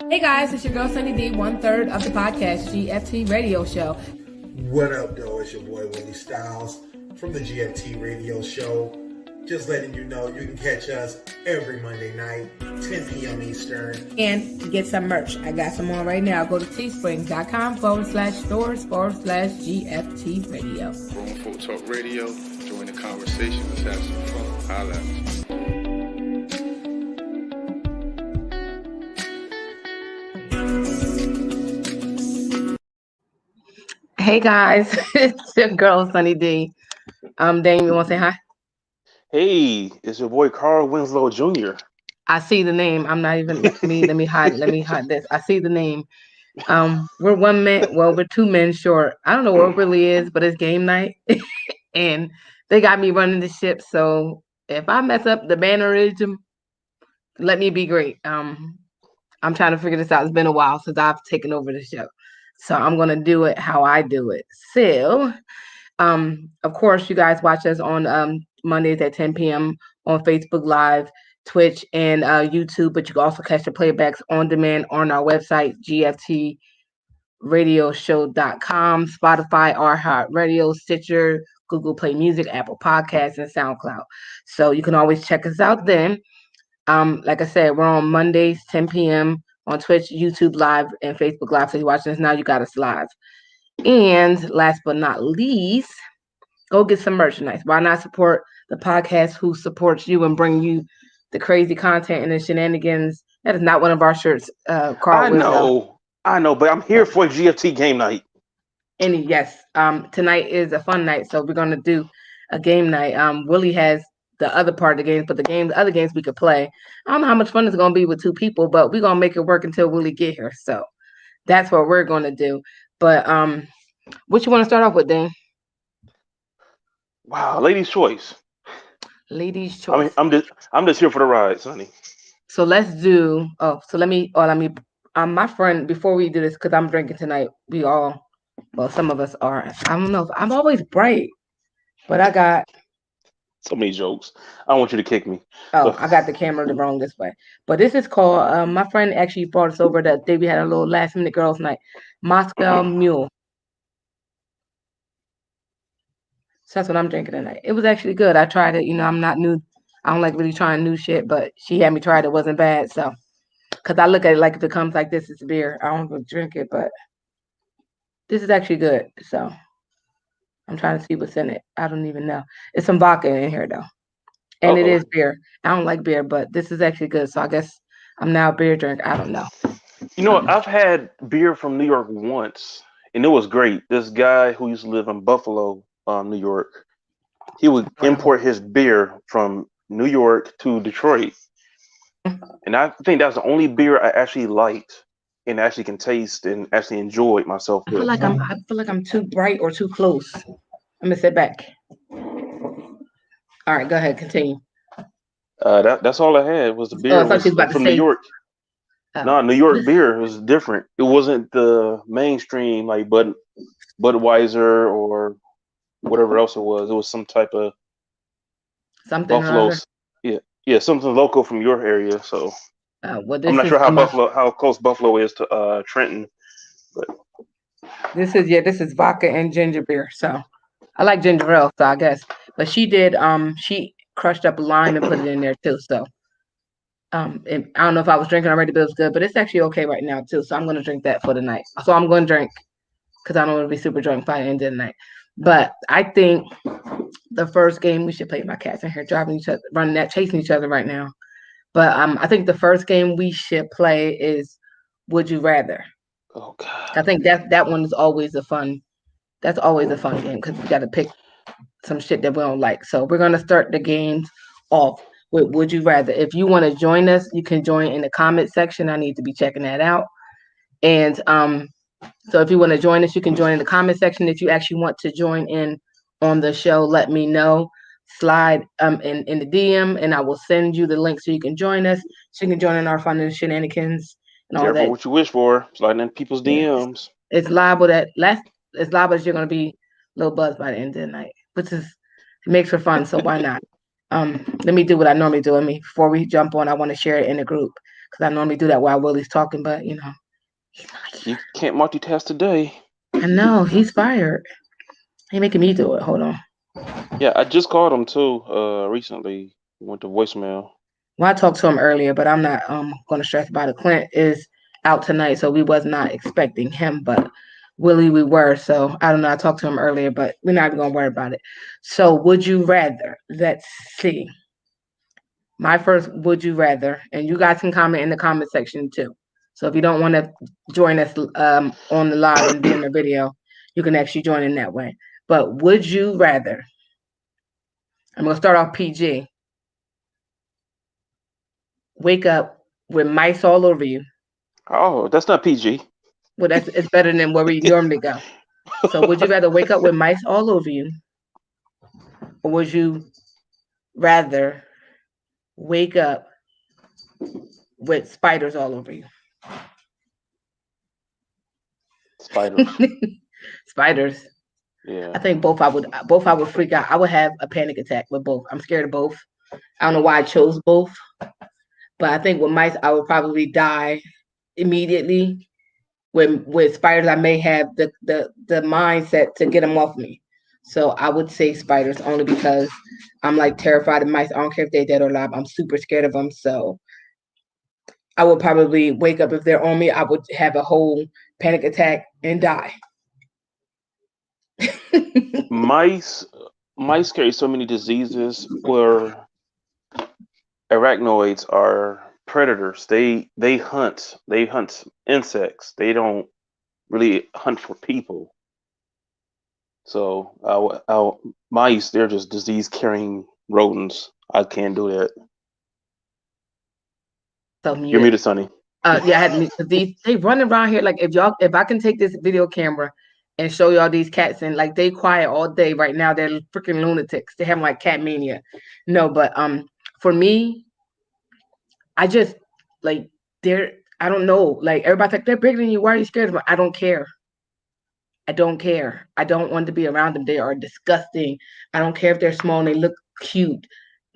Hey guys, it's your girl Sunny D, 1/3 of the podcast GFT Radio Show. What up, though? It's your boy Willie Styles from the GFT Radio Show. Just letting you know you can catch us every Monday night, 10 p.m. Eastern. And to get some merch, I got some on right now. Go to teesprings.com/stores/GFT Radio. Grown Folk Talk Radio. Join the conversation. Let's have some fun. Holla at us. Hey guys, it's your girl Sunny D. Dame, you want to say hi? Hey, it's your boy Carl Winslow Jr. I see the name. I'm not even let me hide this. I see the name. We're we're 2 men short. I don't know what it really is, but it's game night. And they got me running the ship. So if I mess up the bannerism, let me be great. I'm trying to figure this out. It's been a while since I've taken over the show. So I'm gonna do it how I do it. So of course you guys watch us on Mondays at 10 p.m. on Facebook Live, Twitch, and YouTube, but you can also catch the playbacks on demand on our website, gftradioshow.com, Spotify, iHeartRadio, Stitcher, Google Play Music, Apple Podcasts, and SoundCloud. So you can always check us out then. Like I said, we're on Mondays, 10 p.m. on Twitch, YouTube Live, and Facebook Live. So you're watching us now, you got us live. And last but not least, go get some merchandise. Why not support the podcast who supports you and bring you the crazy content and the shenanigans? That is not one of our shirts, Carl. I know, but I'm here for GFT game night. And yes, tonight is a fun night, so we're gonna do a game night. Willie has the other part of the games, but the other games we could play. I don't know how much fun it's gonna be with 2 people, but we're gonna make it work until Willie get here. So that's what we're gonna do. But what you want to start off with, Dane? Wow, ladies' choice. Ladies' choice. I'm just here for the ride, Sonny. So let's do. My friend. Before we do this, because I'm drinking tonight. Some of us are. I don't know. I'm always bright, but I got so many jokes. I don't want you to kick me. Oh, I got the camera the wrong this way. But this is called. My friend actually brought us over that day. We had a little last minute girls' night. Moscow Mule. So that's what I'm drinking tonight. It was actually good. I tried it. I'm not new. I don't like really trying new shit, but she had me try it. It wasn't bad. So, because I look at it like if it comes like this, it's beer. I don't drink it, but this is actually good. So, I'm trying to see what's in it. I don't even know. It's some vodka in here, though. And It is beer. I don't like beer, but this is actually good. So, I guess I'm now a beer drinker. I don't know. You know what? I've had beer from New York once, and it was great. This guy who used to live in Buffalo, New York, he would import his beer from New York to Detroit, and I think that's the only beer I actually liked and actually can taste and actually enjoy myself with. I feel like I'm too bright or too close. I'm gonna sit back. All right, go ahead, continue. That's all I had was the beer from New York. No, New York beer was different. It wasn't the mainstream like Budweiser or whatever else it was. It was some type of something Buffalo's. Yeah, something local from your area. So I'm not sure how close Buffalo is to Trenton, but this is vodka and ginger beer. So I like ginger ale, so I guess. But she did she crushed up a lime and put it in there too. So and I don't know if I was drinking already, but it was good. But it's actually okay right now too. So I'm gonna drink that for the night. So I'm gonna drink because I don't want to be super drunk by the end of the night. But I think the first game we should play. My cats in here driving each other, chasing each other right now. But I think the first game we should play is Would You Rather. Oh God! I think that one is always a fun. That's always a fun game because we got to pick some shit that we don't like. So we're gonna start the games off with Would You Rather. If you want to join us, you can join in the comment section. I need to be checking that out. And so if you want to join us, you can join in the comment section. If you actually want to join in on the show, let me know. Slide in the DM, and I will send you the link so you can join us. So you can join in our fun and shenanigans and all Careful that. what you wish for. Sliding in people's DMs. It's liable that you're gonna be a little buzzed by the end of the night, which is it makes for fun. So why not? Let me do what I normally do. Before we jump on, I want to share it in the group. because I normally do that while Willie's talking, but he's not You here. can't multitask today. I know he's fired. He making me do it. Hold on. Yeah, I just called him too. Recently went to voicemail. Well, I talked to him earlier, but I'm not going to stress about it. Clint is out tonight, so we was not expecting him, but Willie we were. So I don't know. I talked to him earlier, but we're not even going to worry about it. So would you rather? Let's see. My first would you rather, and you guys can comment in the comment section too. So if you don't want to join us on the live and be in the video, you can actually join in that way. But would you rather? I'm going to start off PG. Wake up with mice all over you. Oh, that's not PG. Well, it's better than where we normally go. So would you rather wake up with mice all over you, or would you rather wake up with spiders all over you? Spiders. Spiders. Yeah. I think both I would freak out. I would have a panic attack with both. I'm scared of both. I don't know why I chose both, but I think with mice I would probably die immediately. With spiders, I may have the mindset to get them off me. So I would say spiders only because I'm like terrified of mice. I don't care if they're dead or alive. I'm super scared of them. So I would probably wake up if they're on me. I would have a whole panic attack and die. Mice carry so many diseases where arachnoids are predators. They hunt. They hunt insects. They don't really hunt for people. So mice, they're just disease carrying rodents. I can't do that. So You're muted, Sonny. Yeah, I had they run around here like if I can take this video camera and show y'all these cats and like they quiet all day right now. They're freaking lunatics. They have like cat mania. No, but for me, I just like they're I don't know. Like everybody's like they're bigger than you. Why are you scared of them? I don't care. I don't care. I don't want to be around them. They are disgusting. I don't care if they're small and they look cute.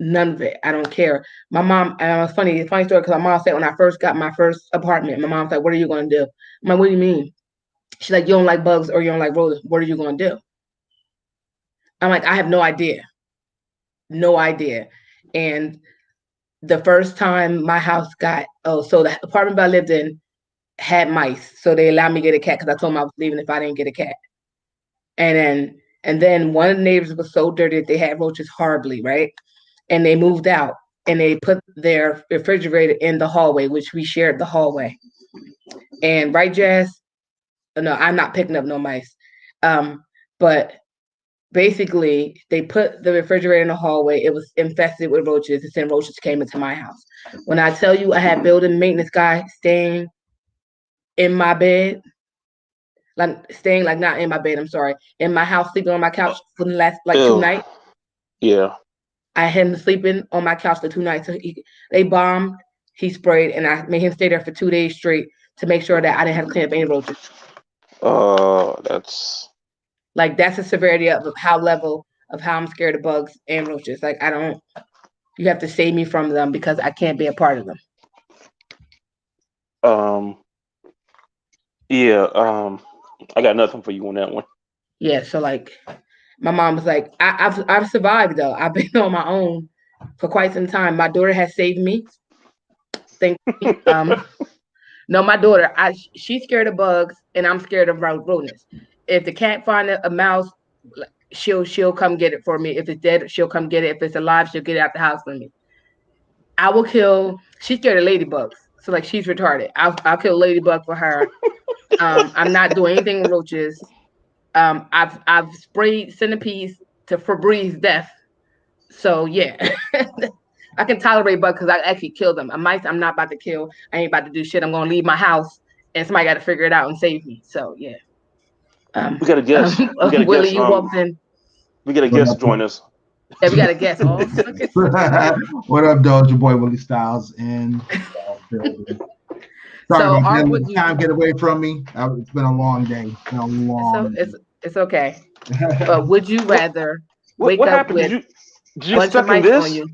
None of it. I don't care. My mom, and it was funny story because my mom said when I first got my first apartment, my mom's like, "What are you going to do?" I'm like, "What do you mean?" She's like, "You don't like bugs or you don't like rodents. What are you going to do?" I'm like, "I have no idea. No idea." And the first time my house so the apartment I lived in had mice, so they allowed me to get a cat because I told them I was leaving if I didn't get a cat. And then one of the neighbors was so dirty that they had roaches horribly, right? And they moved out and they put their refrigerator in the hallway, which we shared the hallway. And right, Jazz? No, I'm not picking up no mice. But basically they put the refrigerator in the hallway. It was infested with roaches. And then roaches came into my house. When I tell you I had building maintenance guy staying in my bed, like staying like not in my bed, I'm sorry, in my house, sleeping on my couch for the last like 2 nights. Yeah. I had him sleeping on my couch for 2 nights. So they bombed, he sprayed, and I made him stay there for 2 days straight to make sure that I didn't have to clean up any roaches. That's like that's the severity of how I'm scared of bugs and roaches. Like you have to save me from them because I can't be a part of them. Yeah. I got nothing for you on that one. Yeah, so like my mom was like, I've survived though. I've been on my own for quite some time. My daughter has saved me. Thank you. No, my daughter, she's scared of bugs and I'm scared of rodents. If the cat find a mouse, she'll come get it for me. If it's dead, she'll come get it. If it's alive, she'll get it out the house for me. I will kill. She's scared of ladybugs, so like she's retarded. I'll kill a ladybug for her. I'm not doing anything with roaches. I've sprayed centipedes to Febreze death. So yeah, I can tolerate bugs because I actually killed them. A mice, I'm not about to kill. I ain't about to do shit. I'm gonna leave my house and somebody got to figure it out and save me. So yeah. We got a guest. Willie, you walked in. We got a guest to join us. Yeah, we got a guest. Oh, what up, though? It's your boy Willie Styles in building. Sorry about that. Time get away from me. It's been a long day. It's been a long. It's okay. But would you rather wake what up happened? with Did you stuck in this? On you?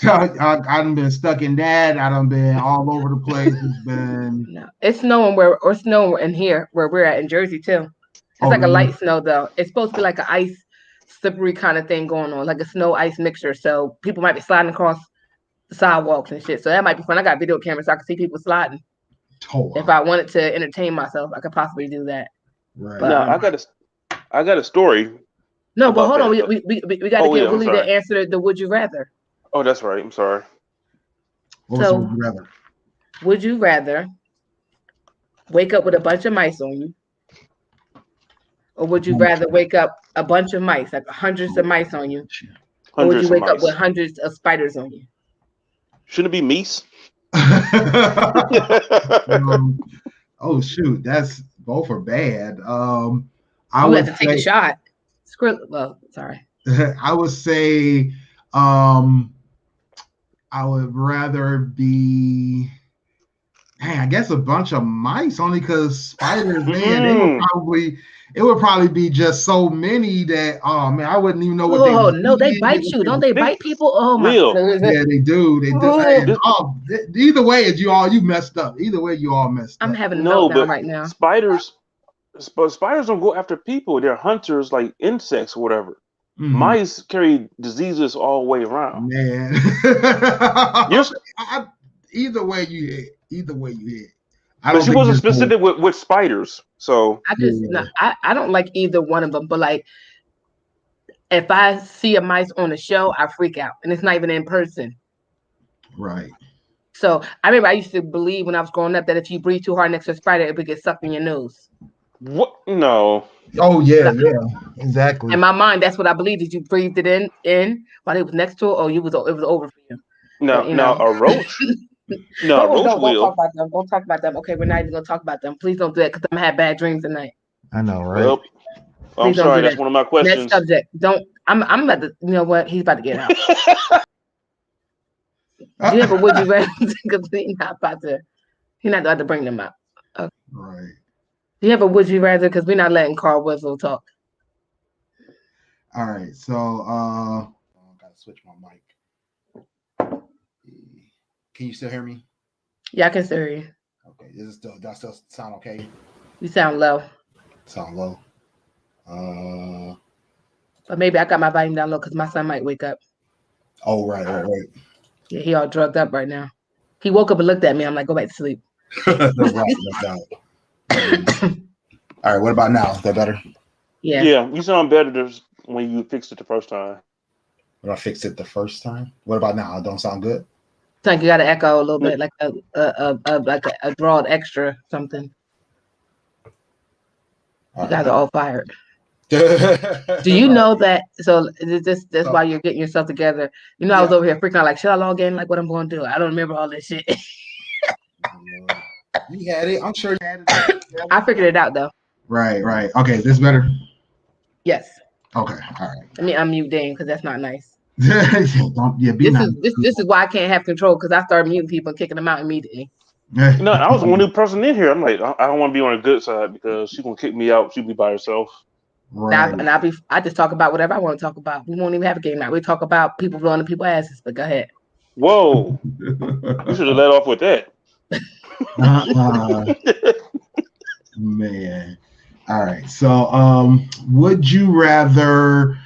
I done been stuck in that. I done been all over the place. It's been No, it's snowing in here where we're at in Jersey too. It's like a light snow though. It's supposed to be like an ice slippery kind of thing going on, like a snow ice mixture. So people might be sliding across the sidewalks and shit. So that might be fun. I got video cameras so I can see people sliding. If I wanted to entertain myself, I could possibly do that. Right. But, no, I got a story. No, but hold on. We got to get Willie to answer the would you rather. Oh, that's right. I'm sorry. So, would you rather? Would you rather wake up with a bunch of mice on you? Or would you rather wake up a bunch of mice, like hundreds of mice on you? Or would you wake up with hundreds of spiders on you? Shouldn't it be meese? Oh shoot, that's both are bad. I would have to take a shot. Well, sorry. I would say I would rather be I guess a bunch of mice, only because spiders, man, it would probably be just so many that I wouldn't even know what they would. No, they bite you. Don't they bite people? Oh my god. Yeah, they do. They do. And, either way, you messed up. Either way, you all messed up. I'm having a meltdown right now. Spiders don't go after people. They're hunters, like insects or whatever. Mm-hmm. Mice carry diseases all the way around. Man. Either way you hit. But she wasn't specific with spiders, so I don't like either one of them. But like, if I see a mice on a show, I freak out, and it's not even in person. Right. So I remember I used to believe when I was growing up that if you breathe too hard next to a spider, it would get sucked in your nose. What? No. Oh yeah, exactly. In my mind, that's what I believed. Did you breathed it in while it was next to it, or it was over for you? No, a roach. No, don't talk about them. Don't talk about them. Okay, we're not even gonna talk about them. Please don't do that because I'm gonna have bad dreams tonight. I know, right? Well, I'm sorry. That's one of my questions. Next subject. Don't. I'm about to. You know what? He's about to get out. Do you ever would you rather? Because he's not about to bring them out. Okay. Right. Do you ever would you rather? Because we're not letting Carl Whistle talk. All right. So I gotta switch my mic. Can you still hear me? Yeah, I can still hear you. Okay. Does that still sound okay? You sound low. Sound low. But maybe I got my volume down low because my son might wake up. Oh, right. Yeah, he all drugged up right now. He woke up and looked at me. I'm like, go back to sleep. Right, all right, what about now? Is that better? Yeah. Yeah, you sound better when you fixed it the first time. When I fixed it the first time? What about now? It don't sound good? It's like you got to echo a little bit, like a broad extra something. You guys are all fired. Do you know that? So this while you're getting yourself together. You know, I was over here freaking out, like, should I log in? Like, what I'm going to do? I don't remember all this shit. You had it. I'm sure you had it. I figured it out though. Right. Okay, is this better? Yes. Okay. All right. Let me unmute Dane because that's not nice. Be this nice. This is why I can't have control because I started muting people and kicking them out immediately. No, I was the one new person in here. I'm like, I don't want to be on the good side because she's gonna kick me out. She'll be by herself. Right. I just talk about whatever I want to talk about. We won't even have a game night. We talk about people blowing the people's asses. But go ahead. Whoa! You should have let off with that. Man. All right. So, would you rather?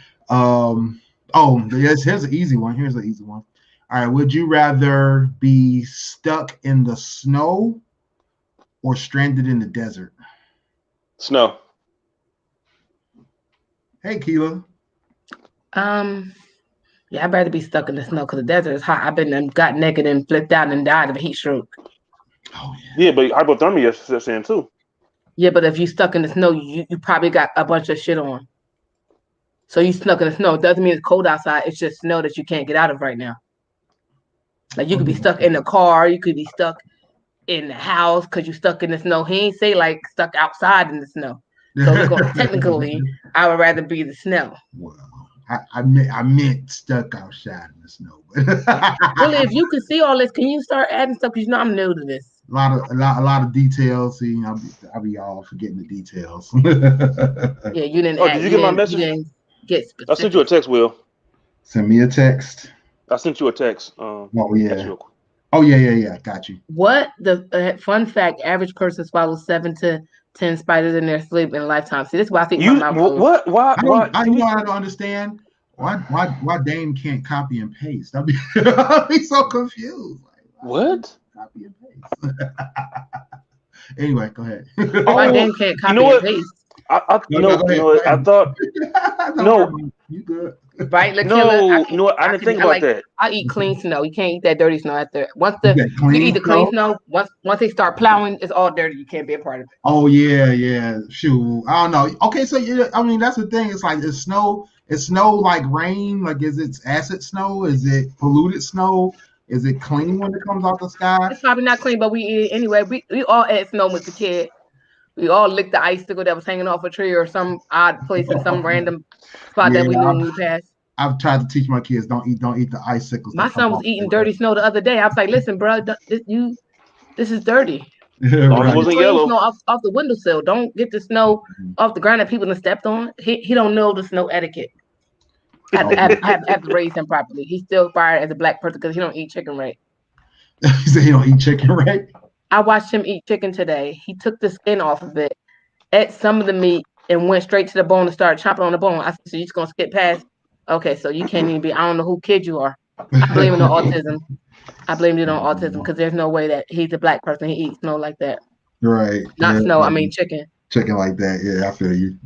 Here's an easy one. All right. Would you rather be stuck in the snow or stranded in the desert? Snow. Hey, Keela. Yeah, I'd rather be stuck in the snow because the desert is hot. I've been got naked and flipped out and died of a heat stroke. Oh yeah. Yeah, but hypothermia is saying too. Yeah, but if you stuck in the snow, you probably got a bunch of shit on. So you stuck in the snow. It doesn't mean it's cold outside. It's just snow that you can't get out of right now. Like you could be stuck in the car. You could be stuck in the house because you're stuck in the snow. He ain't say like stuck outside in the snow. So we're going technically, I would rather be the snow. Well, I meant stuck outside in the snow. Really, if you can see all this, can you start adding stuff? Because you know I'm new to this. A lot of details. See, I'll be all forgetting the details. Yeah, you didn't. Did you get my message? You didn't get specific. I sent you a text, Will. Send me a text. I sent you a text. Oh yeah. Oh yeah. Got you. What the fun fact? Average person swallows 7 to 10 spiders in their sleep in a lifetime. See, this is why I think my You mouth goes. what? Why? I don't understand why Dame can't copy and paste. I'd be so confused. Like, what? Copy and paste. Anyway, go ahead. Why Dame can't copy and paste? I thought no. You good? Right, No, I didn't think about that. I eat clean snow. You can't eat that dirty snow after. You eat the clean snow. Once they start plowing, it's all dirty. You can't be a part of it. Oh yeah. Shoot, I don't know. Okay, so I mean that's the thing. It's like is snow like rain? Like is it acid snow? Is it polluted snow? Is it clean when it comes out the sky? It's probably not clean, but we eat it anyway. We all ate snow with the kid. We all licked the icicle that was hanging off a tree or some odd place in some random spot that we knew when we passed. I've tried to teach my kids don't eat the icicles. My son was eating dirty snow the other day. I was like, listen, bro, this is dirty. Right. It wasn't yellow. Snow off the windowsill. Don't get the snow off the ground that people have stepped on. He don't know the snow etiquette. I have to raise him properly. He's still fired as a black person because he don't eat chicken right. He said he don't eat chicken right? I watched him eat chicken today. He took the skin off of it, ate some of the meat, and went straight to the bone and started chomping on the bone. I said, so you're just going to skip past? Okay, so you can't even be, I don't know who kid you are. I blame it on autism. I blamed it on autism because there's no way that he's a black person. He eats snow like that. Right. Not snow, I mean chicken. Chicken like that. Yeah, I feel you.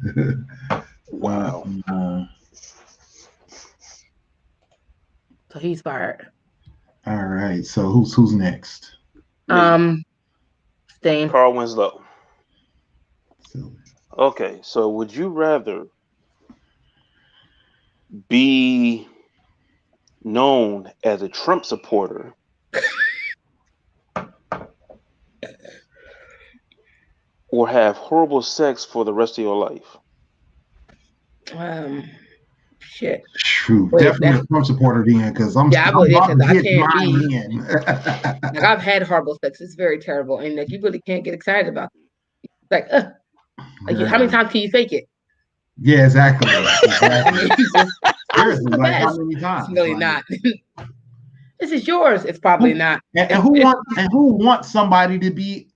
Wow. So he's fired. All right. So who's next? Stain. Carl Winslow. Okay, so would you rather be known as a Trump supporter or have horrible sex for the rest of your life? Shit. True. Definitely a Trump supporter then, because I can't be. Like I've had horrible sex. It's very terrible, and like you really can't get excited about it. Like, how many times can you fake it? Yeah, exactly. Seriously, like how many times? It's really not. This is yours. It's probably not. And who wants somebody to be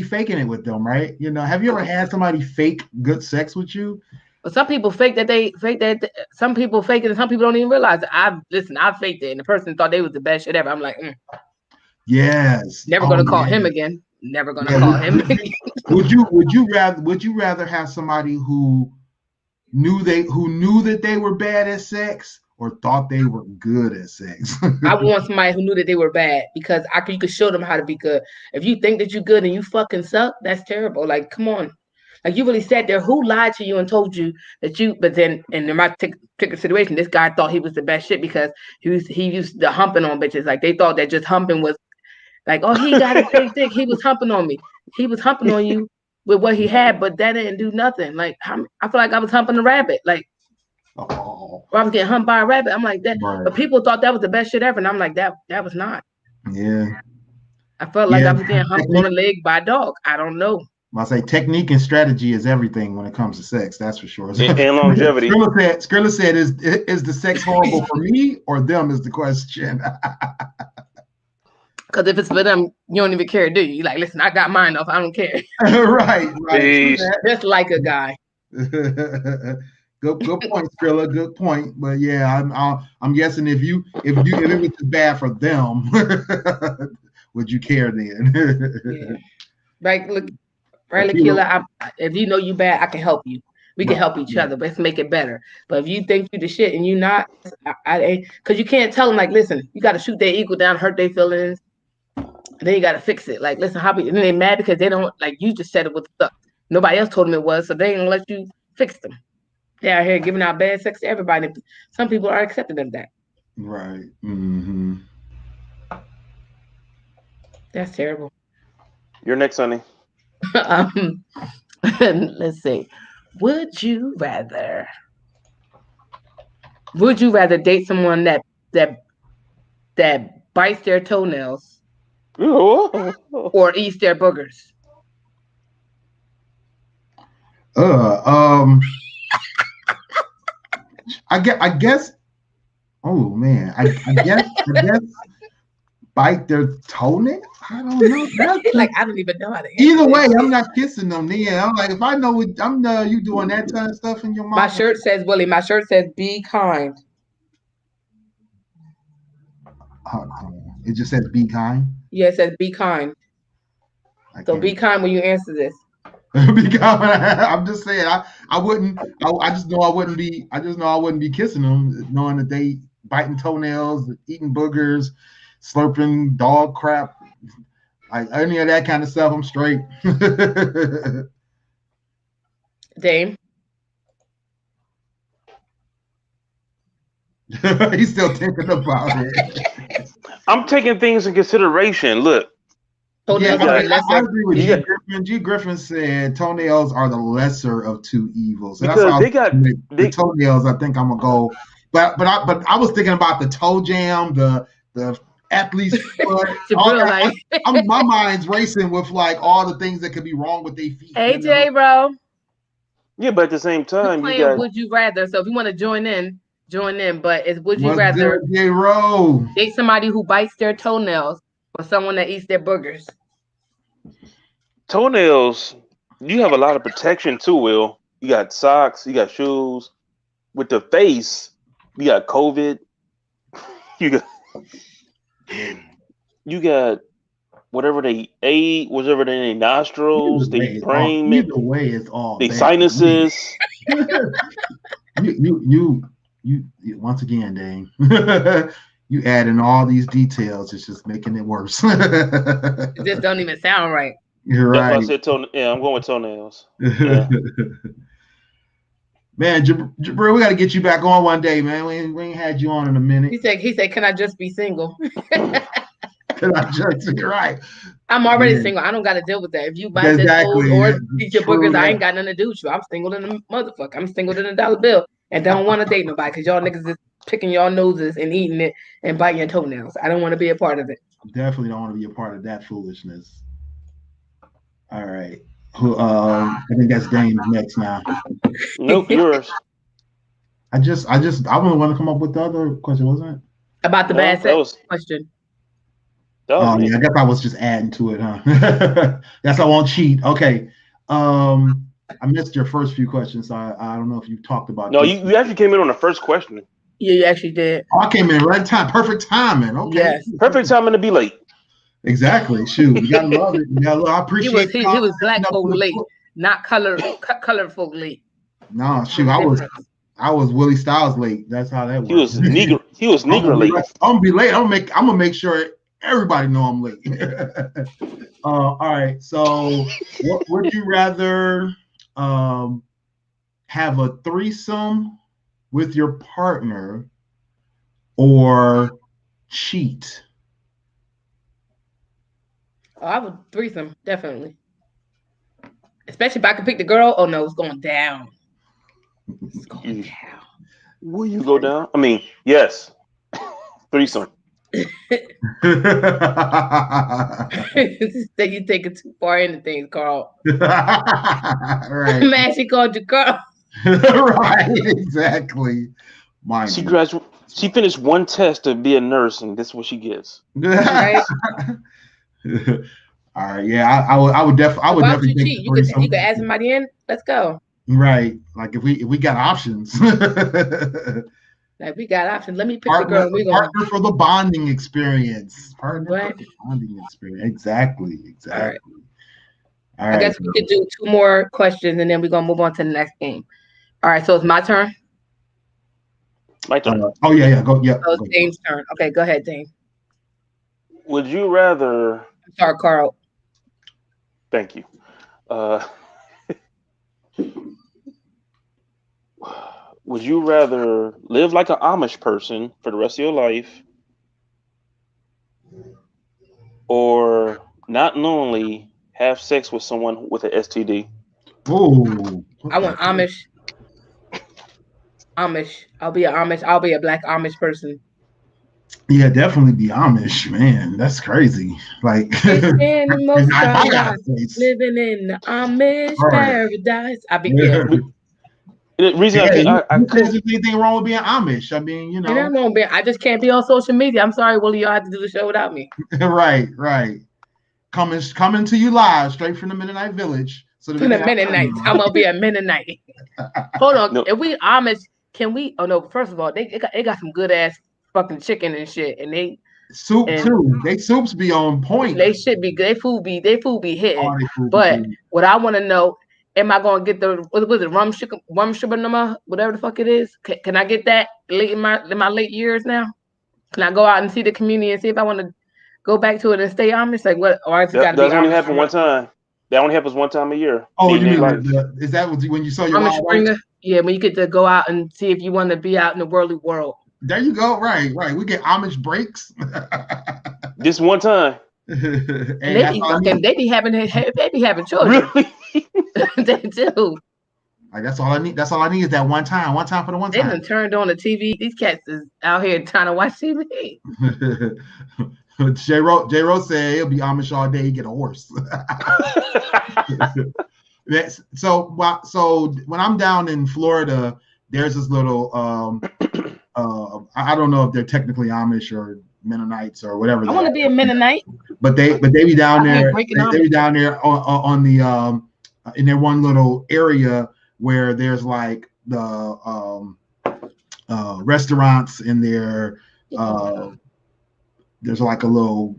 faking it with them, right? You know, have you ever had somebody fake good sex with you? Well, some people fake that. Some people fake it, and some people don't even realize it. I faked it, and the person thought they was the best shit ever. I'm like, yes. Never gonna call him again. Never gonna call him again. Would you rather have somebody who knew that they were bad at sex or thought they were good at sex? I want somebody who knew that they were bad because you could show them how to be good. If you think that you're good and you fucking suck, that's terrible. Like, come on. Like you really sat there. Who lied to you and told you that you? But then, in my particular situation, this guy thought he was the best shit because he used the humping on bitches. Like they thought that just humping was like, oh, he got a big dick. He was humping on me. He was humping on you with what he had, but that didn't do nothing. Like I feel like I was humping a rabbit. Like or I was getting humped by a rabbit. I'm like that. Right. But people thought that was the best shit ever, and I'm like that was not. Yeah. I felt like I was getting humped on the leg by a dog. I don't know. I say technique and strategy is everything when it comes to sex. That's for sure. And longevity. Skrilla said, "Is the sex horrible for me or them?" Is the question. Because if it's for them, you don't even care, do you? You're like, listen, I got mine off. I don't care. right. Just like a guy. Good point, Skrilla. Good point. But yeah, I'm guessing if it was bad for them, would you care then? Yeah. Like, look. Right, Lakila, if you know you bad, I can help you. We can help each other. Let's make it better. But if you think you the shit and you not, because you can't tell them like, listen, you got to shoot their ego down, hurt their feelings. Then you got to fix it. Like, listen, and then they mad because they don't, like you just said it was stuff. Nobody else told them it was, so they ain't gonna let you fix them. They're out here giving out bad sex to everybody. Some people are accepting of that. Right. Mm-hmm. That's terrible. You're next, honey. Let's see. Would you rather date someone that bites their toenails or eats their boogers? I guess Oh man, I guess bite their toenail. I don't know. Like I don't even know how to answer Either way, this I'm shit. not kissing them. Yeah, I'm like, if I know I'm you doing that kind of stuff in your My mouth. shirt says Willie. My shirt says be kind. It just says be kind. Yeah, it says be kind. I So can't. be kind when you answer this. Be kind. I'm just saying. I wouldn't. I just know I wouldn't be. I just know I wouldn't be kissing them, knowing that they biting toenails, eating boogers, slurping dog crap. Like any of that kind of stuff, I'm straight. Dame. He's still thinking about it. I'm taking things in consideration. Look, Yeah, Toenails are the I lesser. agree with You G. got- Griffin. G. Griffin said toenails are the lesser of two evils. So that's because why they got the toenails. I think I'm gonna go, but I was thinking about the toe jam, the athlete's foot. Jabril, like, My mind's racing with like all the things that could be wrong with their feet. AJ, bro. yeah, but at the same We're time, you playing got Would You Rather. So if you want to join in, join in. But it's Would You What's Rather good, J-Ro? date somebody who bites their toenails or someone that eats their boogers? toenails. You have a lot of protection too, Will. You got socks, you got shoes. With the face, you got COVID. You got whatever they ate, whatever in their nostrils, their brain, Either way, it's all their bad. sinuses. you once again, Dane. You adding all these details, it's just making it worse. It just don't even sound right. You're That's why I right. said yeah, I'm going with toenails. Yeah. Man, Jabril, we got to get you back on one day, man. We ain't had you on in a minute. He said, can I just be single? Can I just right? I'm already Man. single. I don't got to deal with that. If you bite Exactly. their toes or eat your True boogers, I that. ain't got nothing to do with you. I'm single than a motherfucker. I'm single than a dollar bill and don't want to date nobody because y'all niggas is picking y'all noses and eating it and biting your toenails. I don't want to be a part of it. Definitely don't want to be a part of that foolishness. All right. I think that's Dane's next now. Nope, yours. I only want to come up with the other question, wasn't it? About the No, bad that sex was- question. Oh me. yeah, I guess I was just adding to it, huh? Guess I won't cheat. Okay. I missed your first few questions, so I don't know if you've talked about. No, you actually came in on the first question. Yeah, you actually did. Oh, I came in right time, perfect timing. Okay. Yes. Perfect timing to be late. Exactly. Shoot, you gotta love it. I appreciate. He was black folk late, not color folk late. No, shoot, I was Willie Styles late. That's how that works. He was Negro late. I'm gonna be late. I'm gonna make sure everybody know I'm late. All right. So, would you rather have a threesome with your partner or cheat? Oh, I would threesome, definitely. Especially if I could pick the girl. Oh no, it's going down. It's going down. Will you go down? I mean, yes. Threesome. You take it too far into things, Carl. Right. Man, she called you Carl. Right, exactly. She finished one test to be a nurse, and this is what she gets. Right? All right, yeah, I would definitely. Why would you cheat? You could add somebody in. Let's go. Right, like if we got options. Like we got options. Let me pick Partner, the girl. partner for the bonding experience. Partner Right. for the bonding experience. Exactly. All right. All I right. guess we could do 2 more questions and then we're gonna move on to the next game. All right, so it's my turn. My turn. Oh yeah, go. Yeah. Oh, it's Dane's turn. Okay, go ahead, Dane. Would you rather? I'm sorry, Carl. Thank you. Would you rather live like an Amish person for the rest of your life, or not knowingly have sex with someone with an STD? Oh, I want Amish. I'll be a Amish. I'll be a black Amish person. Yeah, definitely be Amish, man. That's crazy. Like Living in the most I gotta paradise. say, Living in the Amish Right. paradise. I be Yeah. The reason I because there's anything wrong with being Amish. I mean, And I'm won't be. I just can't be on social media. I'm sorry, Willie. Y'all have to do the show without me. right. Coming to you live straight from the Mennonite village. So From the Mennonite, I'm gonna be a Mennonite. Hold on, no. if we Amish, can we? Oh no, first of all, they got some good ass fucking chicken and shit, and soup too. They soups be on point. They should be good. Their food be hitting. Food but what I want to know, am I gonna get the what was it rum sugar number, whatever the fuck it is? Can I get that late in my late years now? Can I go out and see the community and see if I want to go back to it and stay Amish? Like what? Or I just got to be That only Amish happen one time. That only happens one time a year. Oh, you mean is that when you saw your Amish Springer? Yeah, when you get to go out and see if you want to be out in the worldly world. There you go. Right. We get Amish breaks. This one time. And they be having children. Really? They do. Like that's all I need. That's all I need is that one time. One time for the one time. They done turned on the TV. These cats is out here trying to watch TV. J. Rose said he'll be Amish all day. He get a horse. So when I'm down in Florida, there's this little I don't know if they're technically Amish or Mennonites or whatever. I want to be a Mennonite. But they be down there. They be down there on the in their one little area where there's like the restaurants in there. There's like a little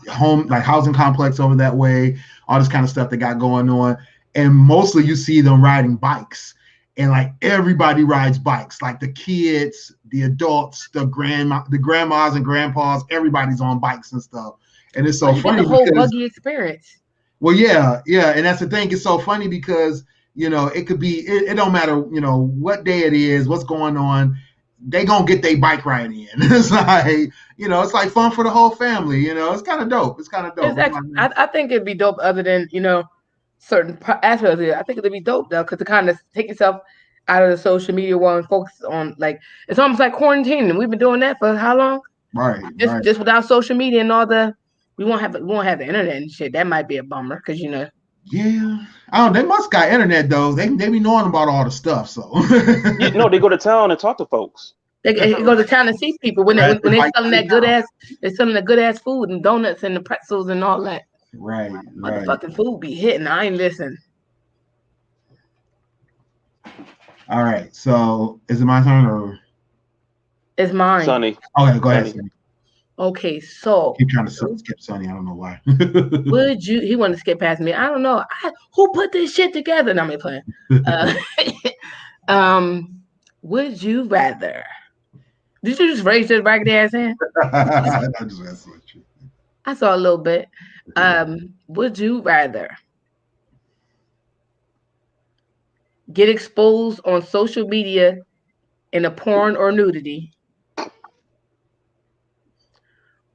home, like housing complex over that way. All this kind of stuff they got going on, and mostly you see them riding bikes. And like everybody rides bikes, like the kids, the adults, the grandmas and grandpas, everybody's on bikes and stuff. And it's so funny. The whole buggy experience. Well, yeah. And that's the thing. It's so funny because, it could be, it don't matter, what day it is, what's going on. They gonna get their bike ride in. It's like, it's like fun for the whole family. It's kind of dope. I think it'd be dope other than, certain aspects of it. I think it'd be dope though, because to kind of take yourself out of the social media world and focus on it's almost like quarantining. We've been doing that for how long? Right. Just without social media and all we won't have the internet and shit. That might be a bummer because Yeah. They must got internet though. They be knowing about all the stuff. So they go to town and talk to folks. They go to town and see people when they're selling that good ass food and donuts and the pretzels and all that. Right. Motherfucking food be hitting. I ain't listen. All right. So is it my turn or? It's mine. Sonny. Okay, go ahead. Sonny. Okay, so keep trying to skip Sonny. I don't know why. He wanted to skip past me. I don't know. Who put this shit together? No, I'm playing. Would you rather? Did you just raise your raggedy ass hand? I saw a little bit. Would you rather get exposed on social media in a porn or nudity,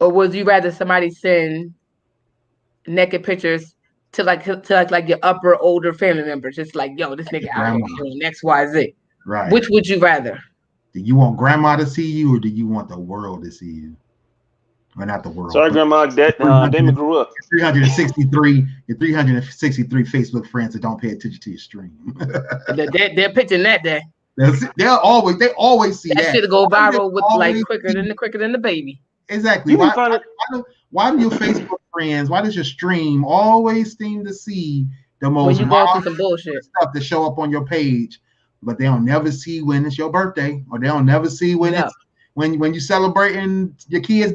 or would you rather somebody send naked pictures to your upper older family members, just like, yo, this nigga out here doing XYZ? Right. Which would you rather? Do you want grandma to see you, or do you want the world to see you? Or not the world. Sorry, grandma. Damon grew up. 363 Facebook friends that don't pay attention to your stream. They're pitching that day. They always see that. That shit go viral with quicker than the baby. Exactly. Why do your Facebook friends? Why does your stream always seem to see the most some bullshit stuff to show up on your page, but they don't never see when it's your birthday, or they don't never see when it's when you celebrating your kids'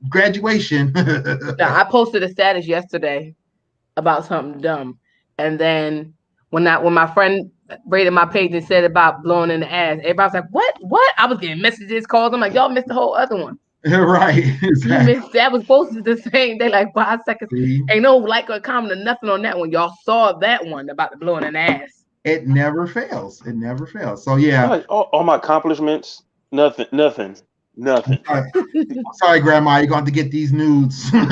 graduation. Now, I posted a status yesterday about something dumb, and then when my friend rated my page and said about blowing in the ass, everybody was like, "What?" I was getting messages, calls. I'm like, "Y'all missed the whole other one." Right. Exactly. That was posted the same day, like 5 seconds. Ain't no like or comment or nothing on that one. Y'all saw that one about the blowing in the ass. It never fails. So yeah. All my accomplishments, nothing. Sorry, Grandma. You're going to have to get these nudes. My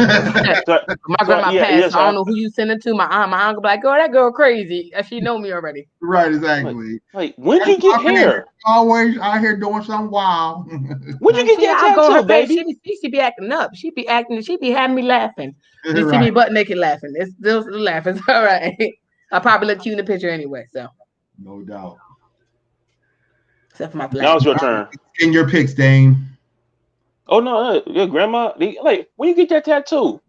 grandma passed. I don't know who you send it to. My aunt be like, "Girl, that girl crazy. She know me already." Right, exactly. Like when you get hair? Always out here doing something wild. When you get that tattoo, baby? She be acting up. She be having me laughing. You see me butt naked laughing. It's still laughing. It's all right. I'll probably look cute in the picture anyway. So no doubt. except for my Now black. it's your turn. In your picks, Dame. Oh no, your grandma. Like, when you get that tattoo,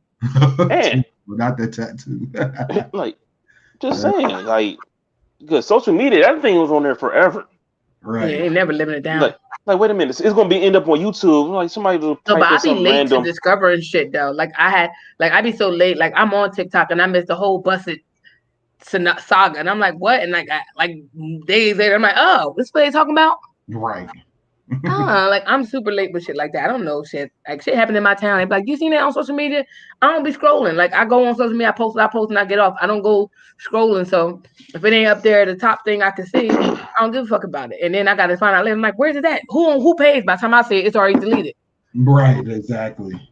man. Not that tattoo. Like, just saying, like, because social media, that thing was on there forever. Yeah, Right. ain't never living it down. Like, wait a minute, it's gonna be end up on YouTube. Like, somebody will No, but type in I be something late to random. discovering shit though. Like I be so late. Like I'm on TikTok and I missed the whole busted saga, and I'm like, what? And like days later, I'm like, oh, this what they talking about? Right. Like I'm super late with shit like that. I don't know shit. Like shit happened in my town. They be like, you seen that on social media? I don't be scrolling. Like I go on social media, I post, and I get off. I don't go scrolling. So if it ain't up there, the top thing I can see, I don't give a fuck about it. And then I gotta find out later. I'm like, where's it at? Who pays? By the time I see it, it's already deleted. Right. Exactly.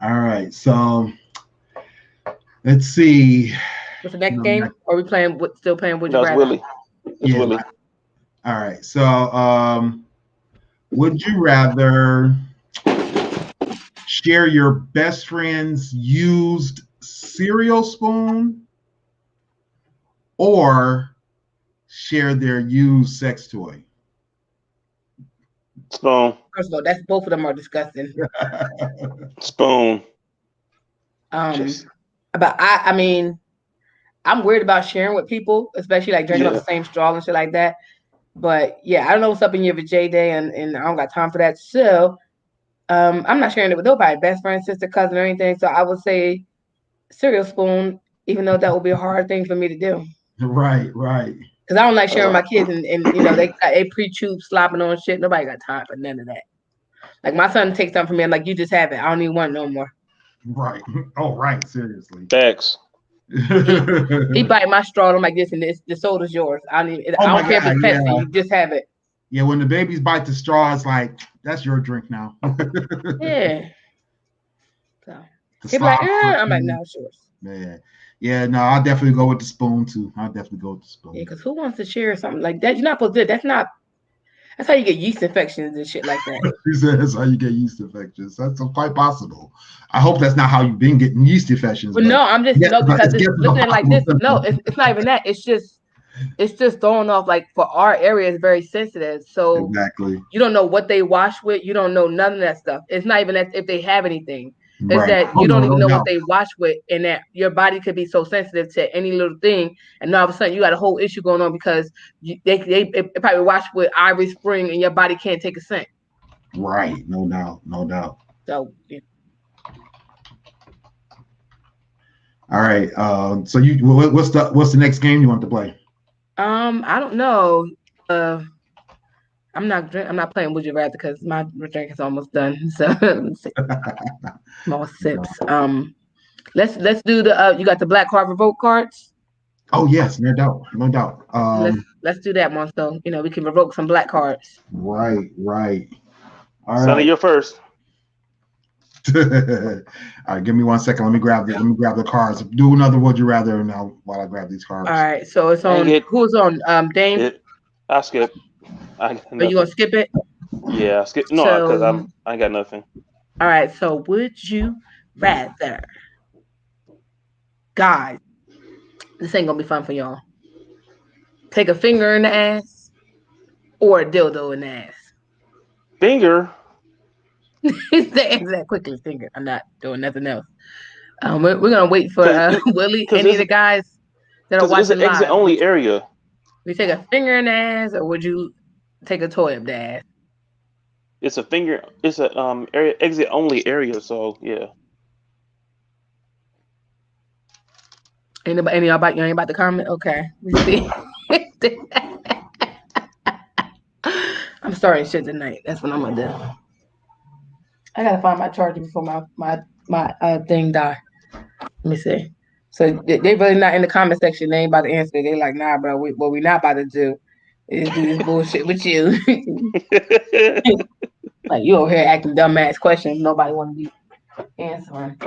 All right. So let's see. What's the next game? Are we still playing Would You No, it's Rather? Willie. It's Willie. All right. So would you rather share your best friend's used cereal spoon or share their used sex toy? Spoon. First of all, that's both of them are disgusting. Spoon. But I mean, I'm worried about sharing with people, especially like drinking off the same straw and shit like that. But yeah, I don't know what's up in your Vijay day, and I don't got time for that. So I'm not sharing it with nobody, best friend, sister, cousin, or anything. So I would say cereal spoon, even though that would be a hard thing for me to do. Right. Because I don't like sharing my kids, and you know they pre-chew slopping on shit. Nobody got time for none of that. Like my son takes something from me, I'm like, you just have it. I don't even want no more. Right. Oh, right. Seriously. Facts. He bite my straw. I'm like, listen, the soda's yours. I don't care if it's Pepsi. You just have it. Yeah, when the babies bite the straw, it's like, that's your drink now. Yeah. So he'd be like, I'm like, no, it's yours. Man. Yeah, no, I'll definitely go with the spoon too. I'll definitely go with the spoon. Yeah, because who wants to share something like that? You're not supposed to do it. That's how you get yeast infections and shit like that. He said that's how you get yeast infections. That's quite possible. I hope that's not how you've been getting yeast infections. But no, I'm just because it's looking at it like this. No, it's not even that. It's just throwing off. Like for our area, it's very sensitive. So exactly, you don't know what they wash with. You don't know none of that stuff. It's not even that if they have anything. It's right. that you don't even know what they wash with, and that your body could be so sensitive to any little thing, and all of a sudden you got a whole issue going on because they probably wash with Irish Spring, and your body can't take a scent. Right, no doubt. So. Yeah. All right. So what's the next game you want to play? I don't know. I'm not playing Would You Rather because my drink is almost done. So small sips. Let's do the. You got the black card revoke cards. Oh yes, no doubt. Let's do that one. So we can revoke some black cards. Right. All right. Sonny, you're first. All right, give me 1 second. Let me grab the cards. Do another Would You Rather now while I grab these cards. All right, so it's on. Who's on? Dame. I'll skip. Are you gonna skip it? Yeah, I'll skip. No, because I ain't got nothing. All right, so would you rather, guys? This ain't gonna be fun for y'all. Take a finger in the ass or a dildo in the ass. Finger. That quickly, finger. I'm not doing nothing else. We're gonna wait for Willie. Any of the guys that are watching live. Exit only area. We take a finger in the ass, or would you take a toy up the ass? It's a finger. It's a area exit only area. So yeah. Any y'all about to comment? Okay. We see. I'm starting shit tonight. That's what I'm gonna do. I gotta find my charger before my thing die. Let me see. So they really not in the comment section. They ain't about to answer. They like, nah, bro. What we not about to do is do this bullshit with you. Like you over here acting dumbass questions. Nobody want to be answering.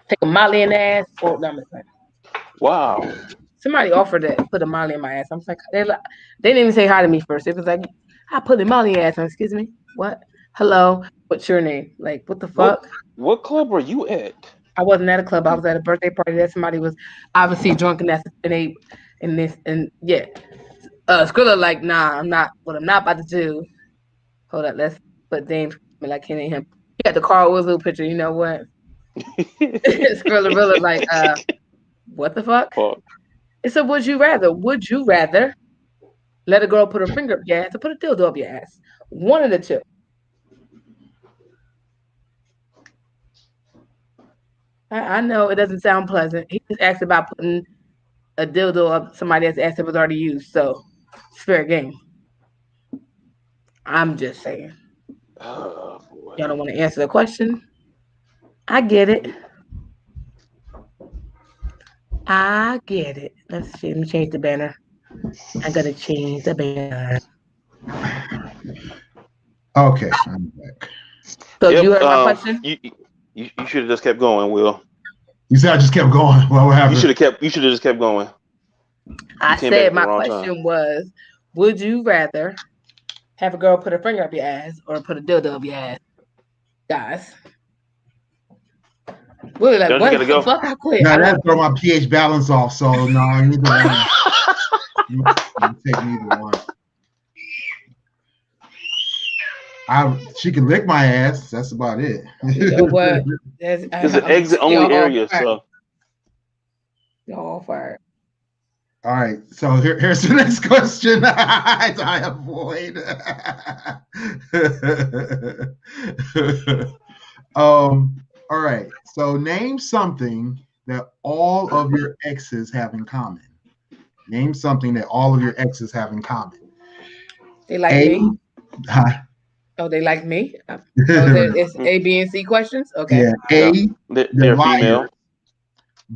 Take a molly in the ass. Oh, no, wow. Somebody offered to put a molly in my ass. I'm like, they didn't even say hi to me first. It was like, I put a molly in your ass. Excuse me. What? Hello. What's your name? Like, what the fuck? What club were you at? I wasn't at a club. I was at a birthday party that somebody was obviously drunk and yeah. Skrilla like, nah, I'm not. What I'm not about to do. Hold up, let's put Dame like him and him. He had the Carl Wizzle picture. You know what? Skrilla Rilla like, what the fuck? Fuck. It's a would you rather? Would you rather let a girl put her finger up your ass or put a dildo up your ass? One of the two. I know it doesn't sound pleasant. He just asked about putting a dildo up somebody else's ass that was already used. So it's fair game. I'm just saying. Oh, Y'all don't want to answer the question. I get it. I get it. Let's see. Let me change the banner. I gotta change the banner. Okay, I'm back. So you heard my question? You should have just kept going, Will. You said I just kept going. What happened? You should have just kept going. I said my question was, would you rather have a girl put her finger up your ass or put a dildo up your ass? Guys. Really like, what the fuck? I quit. No, that'd throw my pH balance off. So no, neither one. Take neither one. She can lick my ass. That's about it. You know what? It's an exit only area, so y'all fired. All right, so here's the next question. I avoid. All right, so name something that all of your exes have in common. Name something that all of your exes have in common. They like me. Oh, they like me. It's A, B, and C questions. Okay. Yeah. A, they're female.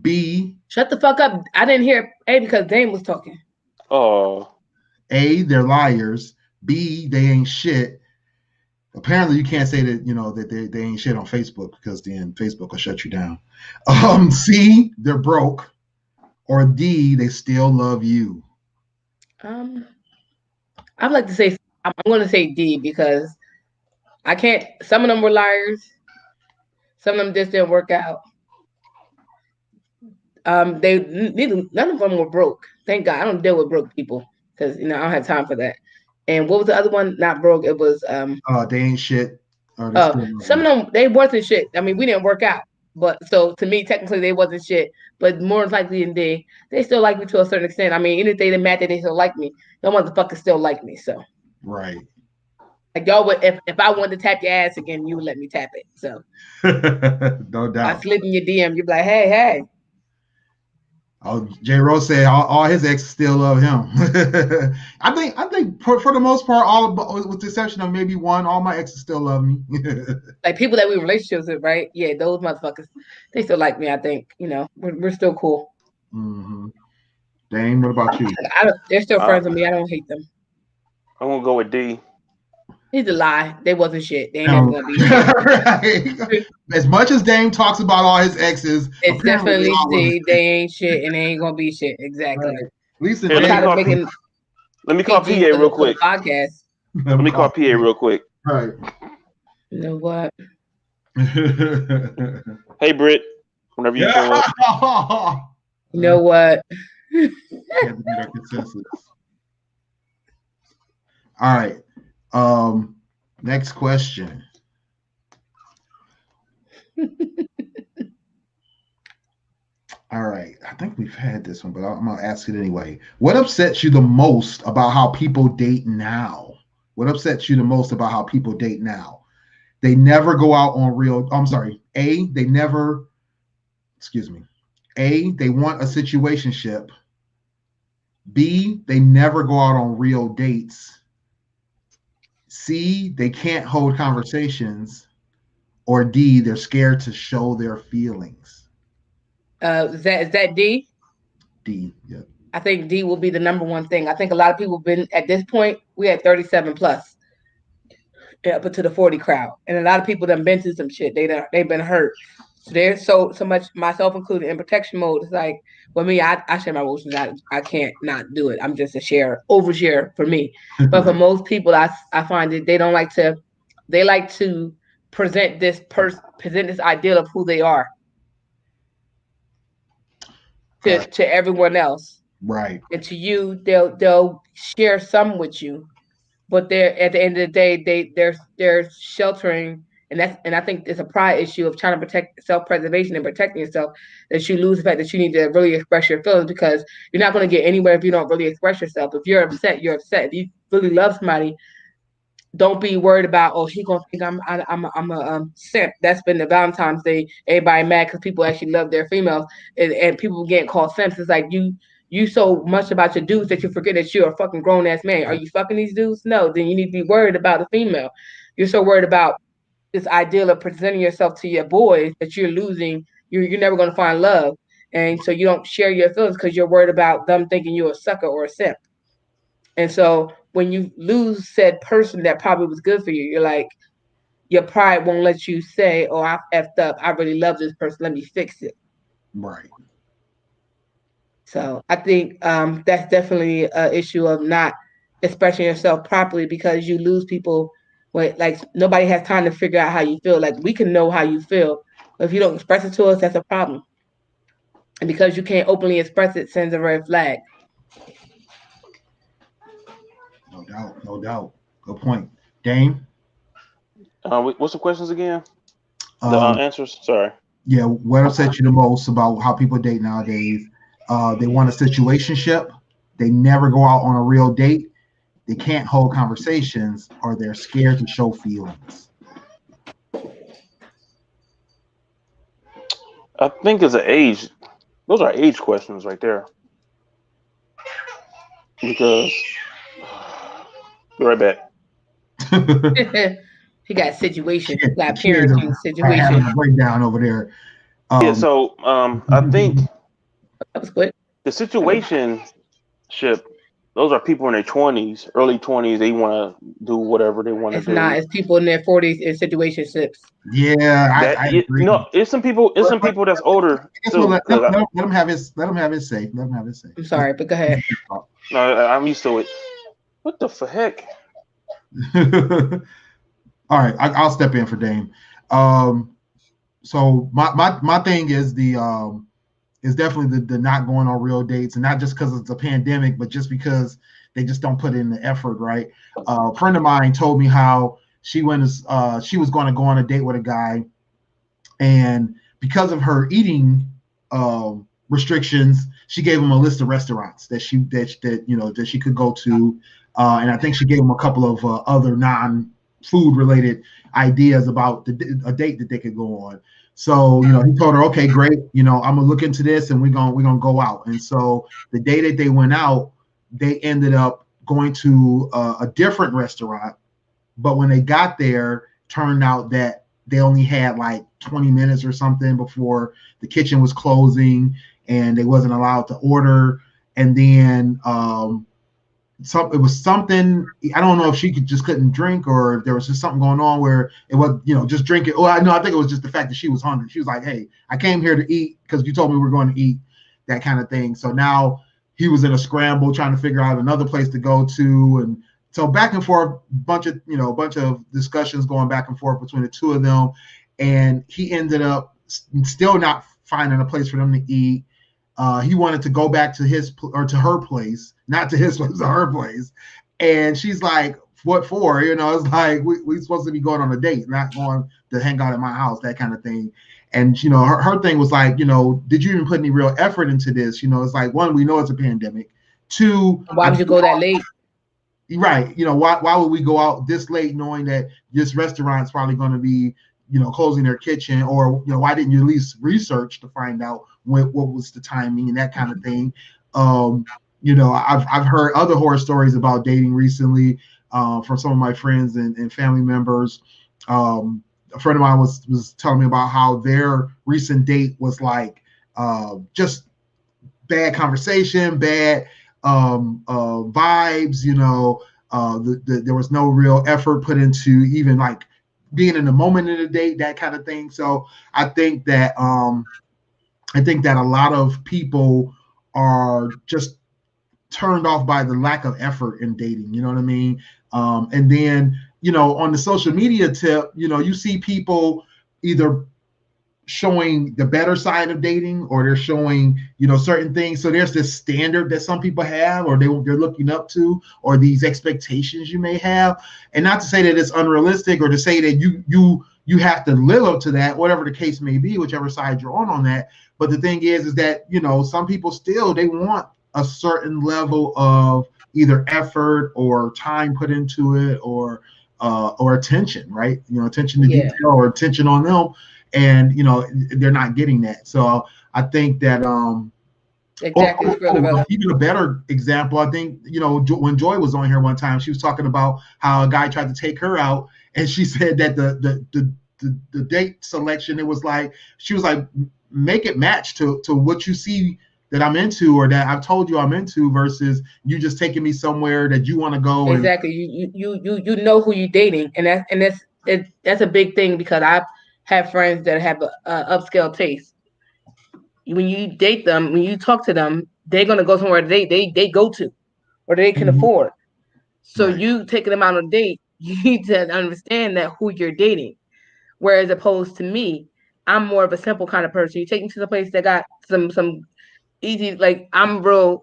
B. Shut the fuck up. I didn't hear A because Dame was talking. Oh. A, they're liars. B, they ain't shit. Apparently, you can't say that that they ain't shit on Facebook because then Facebook will shut you down. C, they're broke. Or D, they still love you. I'd like to say I'm going to say D because I can't. Some of them were liars. Some of them just didn't work out. None of them were broke. Thank God. I don't deal with broke people because I don't have time for that. And what was the other one? Not broke. It was they ain't shit. Some of them they wasn't shit. I mean, we didn't work out. But so to me, technically they wasn't shit. But more likely than they still like me to a certain extent. I mean, anything that matter, they still like me. No motherfuckers still like me. So right. Like y'all would, if I wanted to tap your ass again, you would let me tap it. So no doubt. I slid in your DM. You'd be like, hey. Oh, J. Rose said all his exes still love him. I think for the most part, with the exception of maybe one, all my exes still love me. Like people that we in relationships with, right? Yeah, those motherfuckers, they still like me. I think we're still cool. Mm-hmm. Dane, what about you? They're still friends with me. I don't hate them. I'm gonna go with D. He's a lie. They wasn't shit. They ain't never gonna be shit. Right. As much as Dame talks about all his exes, it's definitely D. They ain't shit and they ain't gonna be shit. Exactly. Right. At least let me call PA real quick. Podcast. Let me call PA real quick. Right. You know what? Hey Britt, whenever you show up. You know what? All right. Next question. All right. I think we've had this one, but I'm going to ask it anyway. What upsets you the most about how people date now? What upsets you the most about how people date now? They never go out on real. I'm sorry. A, they want a situationship. B, they never go out on real dates. C, they can't hold conversations. Or D, they're scared to show their feelings. Is that D? D, yeah. I think D will be the number one thing. I think a lot of people have been at this point, we had 37 plus. Up to the 40 crowd. And a lot of people have been through some shit. They've been hurt. So they're so much, myself included, in protection mode. It's like, for me, I share my emotions. I can't not do it. I'm just a overshare for me. But for most people, I find that they like to present this ideal of who they are. to everyone else. Right. And to you, they'll share some with you, but they're at the end of the day, they're sheltering, and I think it's a pride issue of trying to protect self preservation and protecting yourself, that you lose the fact that you need to really express your feelings, because you're not going to get anywhere if you don't really express yourself. If you're upset, you're upset. If you really love somebody, don't be worried about, oh, he gonna think I'm a simp. That's been the Valentine's Day. Everybody mad because people actually love their females, and people getting called simps. It's like you so much about your dudes that you forget that you're a fucking grown ass man. Are you fucking these dudes? No. Then you need to be worried about the female. You're so worried about this ideal of presenting yourself to your boys that you're losing. You're never gonna find love, and so you don't share your feelings because you're worried about them thinking you're a sucker or a simp. And so when you lose said person that probably was good for you, you're like, your pride won't let you say, oh, I effed up. I really love this person. Let me fix it. Right. So I think that's definitely an issue of not expressing yourself properly, because you lose people. Like nobody has time to figure out how you feel. Like we can know how you feel, but if you don't express it to us, that's a problem. And because you can't openly express it, sends a red flag. No doubt. No doubt. Good point. Dame? What's the questions again? The Um, answers. Sorry. yeah, what upsets you the most about how people date nowadays? They want a situationship. They never go out on a real date. They can't hold conversations, or they're scared to show feelings. I think it's an age. Those are age questions right there. Because be right back. He got situation, got Kids parenting are having situation. a breakdown over there. Yeah. So I think That was good. the situation ship. Those are people in their 20s, early 20s. They want to do whatever they want to It's not. do. It's people in their 40s in situationships. Yeah, That I you agree. know, it's some people. It's some But people that's older I guess we'll too. let him have his say. Let him have his say. I'm sorry, but go ahead. No, I'm used to it. What the heck? All right, I'll step in for Dame. So my thing is is definitely the not going on real dates, and not just because it's a pandemic, but just because they just don't put in the effort, right? A friend of mine told me how she was going to go on a date with a guy, and because of her eating restrictions, she gave him a list of restaurants that she could go to, and I think she gave him a couple of other non-food related ideas about a date that they could go on. So he told her, okay, great, I'm gonna look into this, and we're gonna go out. And so the day that they went out, they ended up going to a different restaurant, but when they got there, turned out that they only had like 20 minutes or something before the kitchen was closing, and they wasn't allowed to order. And then it was something, I don't know if she just couldn't drink, or if there was just something going on where it was just drinking. Well, I think it was just the fact that she was hungry. She was like, hey, I came here to eat because you told me we were going to eat, that kind of thing. So now he was in a scramble trying to figure out another place to go to, and so back and forth, bunch of discussions going back and forth between the two of them, and he ended up still not finding a place for them to eat. He wanted to go back to to her place, not to his place, to her place. And she's like, what for? It's like, we're supposed to be going on a date, not going to hang out at my house, that kind of thing. And, her thing was like, did you even put any real effort into this? It's like, one, we know it's a pandemic. Two, Why would you go that late? Right. Why would we go out this late knowing that this restaurant's probably going to be, closing their kitchen? Or, why didn't you at least research to find out what was the timing and that kind of thing? I've heard other horror stories about dating recently from some of my friends and family members. A friend of mine was telling me about how their recent date was like just bad conversation, bad vibes. There was no real effort put into even like being in the moment of the date, that kind of thing. So I think that a lot of people are just turned off by the lack of effort in dating. You know what I mean? And then on the social media tip, you see people either showing the better side of dating, or they're showing, certain things. So there's this standard that some people have, or they're looking up to, or these expectations you may have. And not to say that it's unrealistic, or to say that you have to live up to that, whatever the case may be, whichever side you're on that. But the thing is that, some people still, they want a certain level of either effort or time put into it, or attention, right? Attention to Yeah, detail, or attention on them. And they're not getting that. So I think that exactly. even a better example, I think, when Joy was on here one time, she was talking about how a guy tried to take her out, and she said that the date selection, it was like, she was like, make it match to what you see that I'm into, or that I've told you I'm into, versus you just taking me somewhere that you want to go. And Exactly. You know who you're dating, and that's a big thing, because I have friends that have a upscale taste. When you date them, when you talk to them, they're gonna go somewhere they go to, or they can Mhm. afford. So Right. you taking them out on a date, you need to understand that who you're dating. Whereas opposed to me, I'm more of a simple kind of person. You take me to the place that got some easy, like I'm real.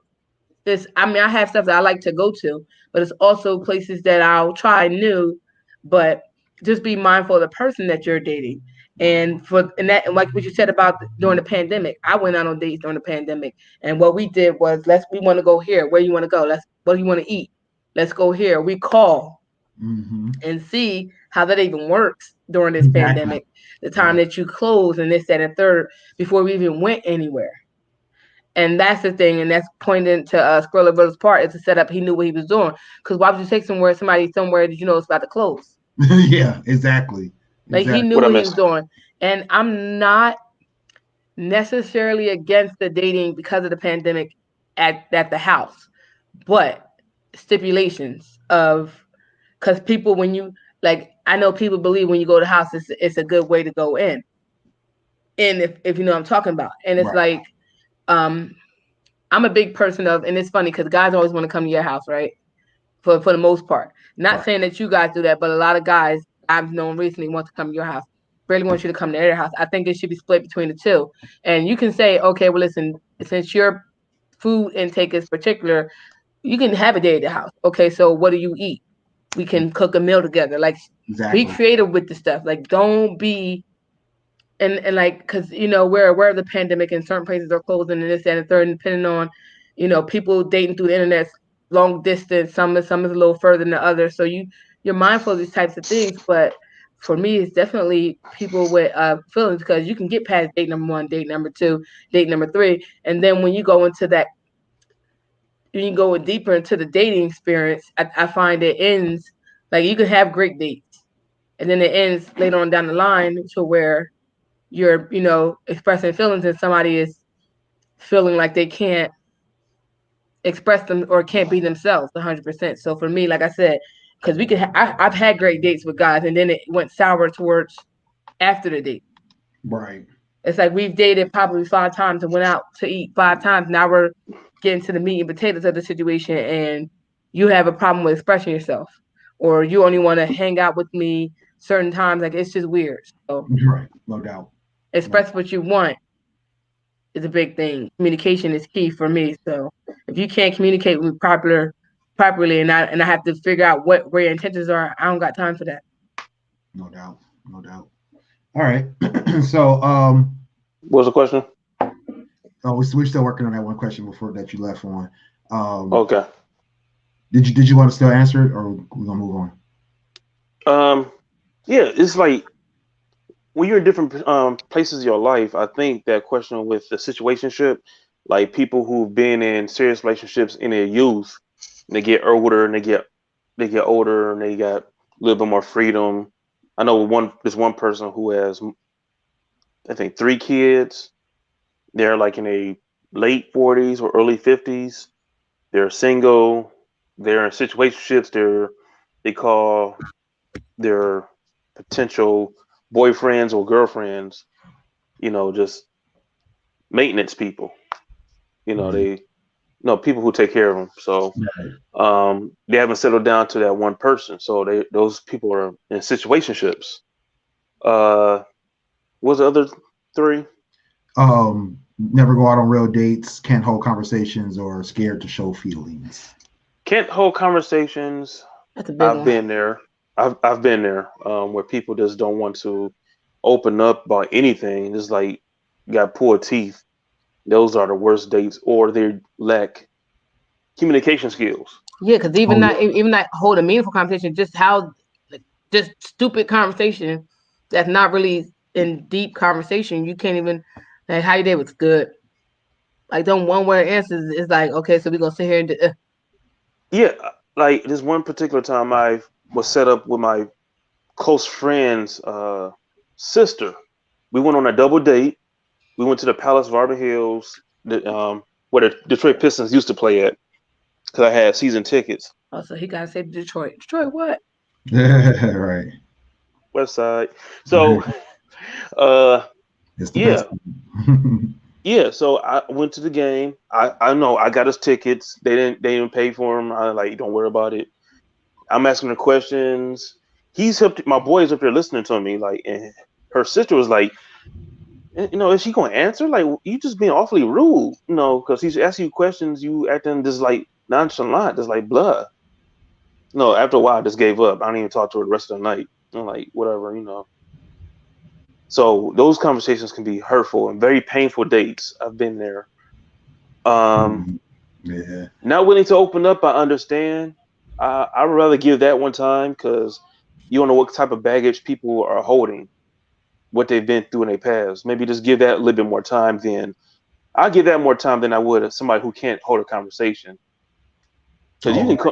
This, I mean, I have stuff that I like to go to, but it's also places that I'll try new, but just be mindful of the person that you're dating. Right. And that, and like what you said about during the pandemic, I went out on dates during the pandemic, and what we did was, we want to go here. Where you want to go? What do you want to eat? Let's go here. We call Mm-hmm. and see how that even works during this Exactly. pandemic. The time Right. that you close, and this, that, and third, before we even went anywhere. And that's the thing, and that's pointing to Squirrel Brothers' part, is to set up. He knew what he was doing. Because why would you take somewhere that you know is about to close? Yeah. Exactly. Like, he Exactly. knew What I what he was missed? doing. And I'm not necessarily against the dating because of the pandemic at the house, but stipulations of, because people, when you, like, I know people believe when you go to the house, it's a good way to go in. And if you know what I'm talking about, and it's Right. like, um, I'm a big person of, and it's funny because guys always want to come to your house, right? For the most part. Not Right. saying that you guys do that, but a lot of guys I've known recently want to come to your house. Really want you to come to their house. I think it should be split between the two. And you can say, okay, well, listen, since your food intake is particular, you can have a day at the house. Okay, so what do you eat? We can cook a meal together. Like, be Exactly. creative with the stuff. Like, don't be, and like, because we're aware of the pandemic, and certain places are closing, and this, that, and the third, and depending on people dating through the internet, long distance, some is a little further than the other, so you're mindful of these types of things. But for me, it's definitely people with feelings, because you can get past date number one, date number two, date number three, and then when you go into that, you can go deeper into the dating experience. I find it ends, like, you can have great dates, and then it ends later on down the line to where you're expressing feelings, and somebody is feeling like they can't express them or can't be themselves 100%. So for me, like I said, because I've had great dates with guys, and then it went sour towards after the date. Right. It's like we've dated probably 5 times and went out to eat 5 times. Now we're getting to the meat and potatoes of the situation, and you have a problem with expressing yourself, or you only want to hang out with me certain times. Like, it's just weird. So Right. No doubt. No. express what you want is a big thing. Communication is key for me. So if you can't communicate with me properly, and I have to figure out where your intentions are, I don't got time for that. No doubt. No doubt. All right. So, What was the question? oh, we're still working on that one question before that you left on. Okay. Did you want to still answer it, or we gonna move on? Yeah, it's like when you're in different places of your life. I think that question with the situationship, like people who've been in serious relationships in their youth, and they get older and they get older and they got a little bit more freedom. I know there's one person who has, I think, 3 kids. They're like in a late 40s or early 50s. They're single. They're in situationships. They call their potential boyfriends or girlfriends, just maintenance people. Mhm. They people who take care of them. So Right. they haven't settled down to that one person. So those people are in situationships. What's the other 3. Never go out on real dates, can't hold conversations, or scared to show feelings. Can't hold conversations. That's a big I've one. been there. I've been there where people just don't want to open up about anything. Just like got poor teeth. Those are the worst dates, or they lack communication skills. Yeah, because Oh, even not hold a meaningful conversation, just how just stupid conversation that's not really in deep conversation. You can't even like how your day was good. Like them one word answers is like okay, so we gonna sit here and Yeah, like this one particular time I was set up with my close friend's sister. We went on a double date. We went to the Palace of Auburn Hills, where the Detroit Pistons used to play at, because I had season tickets. oh, so he gotta say Detroit. Detroit what? right. West Side. So, uh, It's the yeah, best. yeah. So I went to the game. I know I got us tickets. They didn't pay for them. I like don't worry about it. I'm asking her questions. He's up. My boy's up there listening to me. Like, and her sister was like, is she gonna answer? Like, you just being awfully rude. Because he's asking you questions. You acting just like nonchalant, just like blah. No, after a while, I just gave up. I didn't even talk to her the rest of the night. I'm like, whatever. So those conversations can be hurtful and very painful dates. I've been there. Yeah. Not willing to open up, I understand. I would rather give that one time because you don't know what type of baggage people are holding, what they've been through in their past. Maybe just give that a little bit more time than I'll give that more time than I would somebody who can't hold a conversation. Because you can,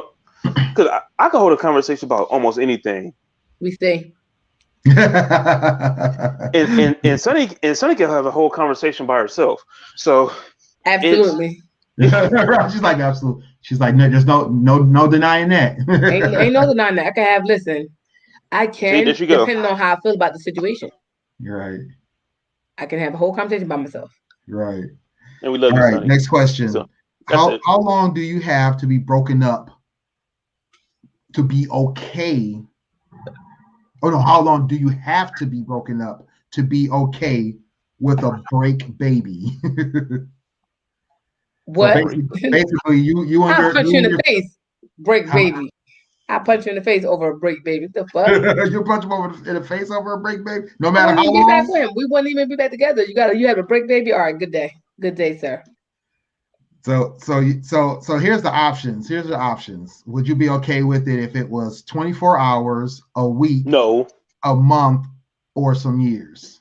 because I can hold a conversation about almost anything. We stay. and Sunny can have a whole conversation by herself. So Absolutely. She's like absolutely. She's like no, there's no denying that. ain't no denying that. I can have listen. I can there you go. depending on how I feel about the situation. You're right. I can have a whole conversation by myself. Right. And we love All you, right. Sunny. Next question. So, how long do you have to be broken up to be okay? Oh no, how long do you have to be broken up to be okay with a break baby? What? So basically, you and I'll punch you in the face. Break baby. I'll punch you in the face over a break baby. What the fuck? You punch him over in the face over a break baby? No matter how long? Back with him. We wouldn't even be back together. You have a break baby? All right, good day. Good day, sir. So here's the options. Here's the options. Would you be okay with it if it was 24 hours, a week, no, a month, or some years?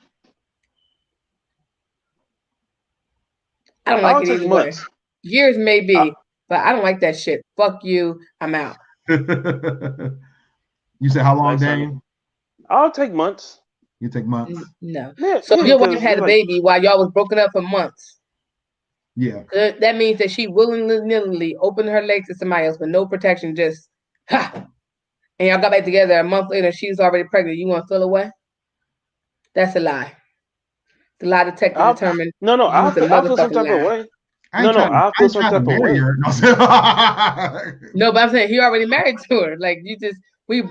I don't like it either way. Years may be, but I don't like that shit. Fuck you. I'm out. You said how long, Daniel? I'll take months. You take months? No. Yeah, so your wife had a baby while y'all was broken up for months. Yeah. That means that she willingly opened her legs to somebody else with no protection, just ha. And y'all got back together a month later, she's already pregnant. You want to fill away? That's a lie. The lie detector determined. No, I'll feel some type of way. I'll feel some type of way. No, but I'm saying he already married to her. Like you just we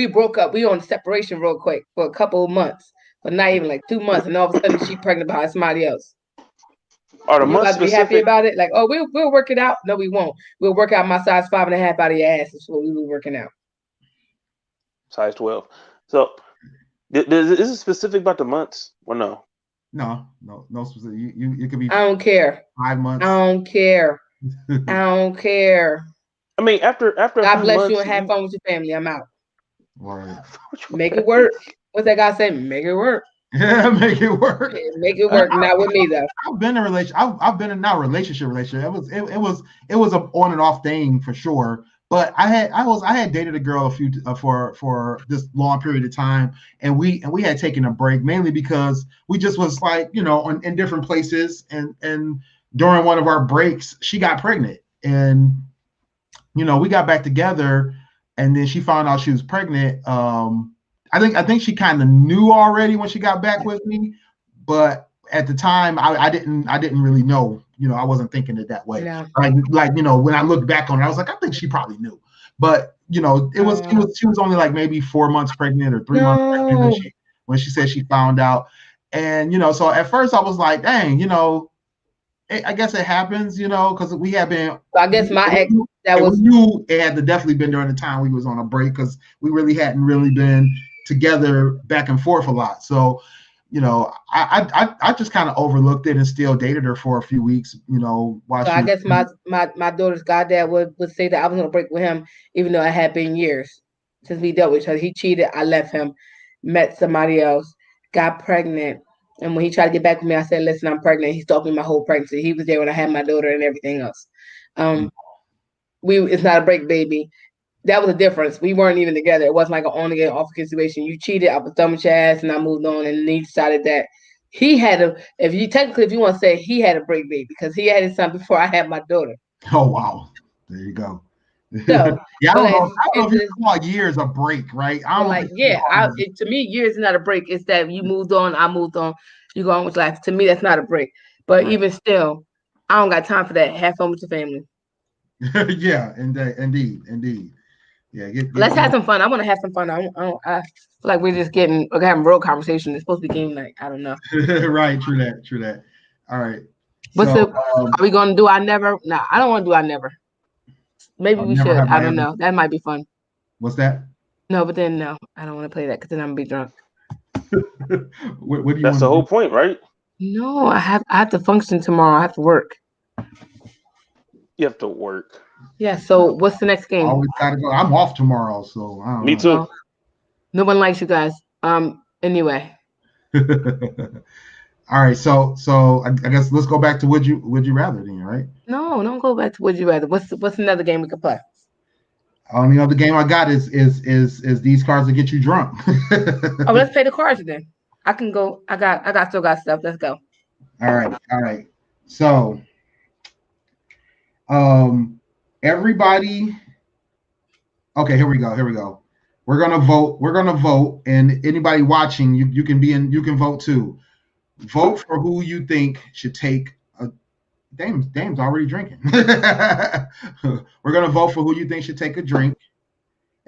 broke up. We on separation real quick for a couple of months, but not even like 2 months, and all of a sudden she's pregnant by somebody else. Are the you months about to be happy about it? Like, oh, we'll work it out. No, we won't. We'll work out my size 5.5 out of your ass. Is what we were working out. Size 12. So, is it specific about the months or no? No specific. You could be. I don't care. 5 months. I don't care. I don't care. I mean, after God bless you and have fun with your family. I'm out. Right. Make it work. What's that guy saying? Make it work. Yeah, make it work. Yeah, make it work. Not with me though. I've been in a relationship. I've been in not relationship. It was an on and off thing for sure. But I had dated a girl for this long period of time, and we had taken a break mainly because we just was like in different places, and during one of our breaks she got pregnant, and we got back together, and then she found out she was pregnant. I think she kind of knew already when she got back with me, but at the time I didn't really know. I wasn't thinking it that way. No. Like when I look back on it, I was like, I think she probably knew. But she was only like maybe 4 months pregnant or 3 months pregnant when she said she found out. And so at first I was like, dang, I guess it happens, because we have been. So I guess my ex, we knew it had to definitely been during the time we was on a break because we really hadn't really been together back and forth a lot. So, I just kind of overlooked it and still dated her for a few weeks. So I guess my daughter's goddad would say that I was on a break with him, even though it had been years since we dealt with each other. He cheated. I left him, met somebody else, got pregnant. And when he tried to get back with me, I said, listen, I'm pregnant. He stalked me my whole pregnancy. He was there when I had my daughter and everything else. It's not a break, baby. That was a difference. We weren't even together. It wasn't like an on again, off again situation. You cheated, I was done with your ass, and I moved on. And then he decided that he had if you want to say he had a break, baby, because he had his son before I had my daughter. Oh wow. There you go. So, yeah, I don't know if you call years a break, right? To me, years is not a break. It's that you moved on, I moved on, you go on with life. To me, that's not a break. But even still, I don't got time for that. Have fun with your family. Yeah, indeed. Yeah, let's have some fun. I want to have some fun. I feel like we're having real conversation. It's supposed to be game night. I don't know. Right, true that. All right. Are we going to do I never? No, I don't want to do I never. Maybe we should. I don't know. That might be fun. What's that? No, but then no, I don't want to play that because then I'm gonna be drunk. What do you? That's the whole point, right? No, I have to function tomorrow. I have to work. You have to work. Yeah. So what's the next game? Always gotta go. I'm off tomorrow, so I don't Me know. too. No one likes you guys. Anyway. All right, so I guess let's go back to would you rather then, right? No, don't go back to would you rather. What's another game we could play? Only other game I got is these cards that get you drunk. Oh, let's play the cards then. I can go. I still got stuff. Let's go. All right. So, everybody. Okay, here we go. We're gonna vote, and anybody watching, you can vote too. Vote for who you think should take a. Dame's already drinking. We're gonna vote for who you think should take a drink,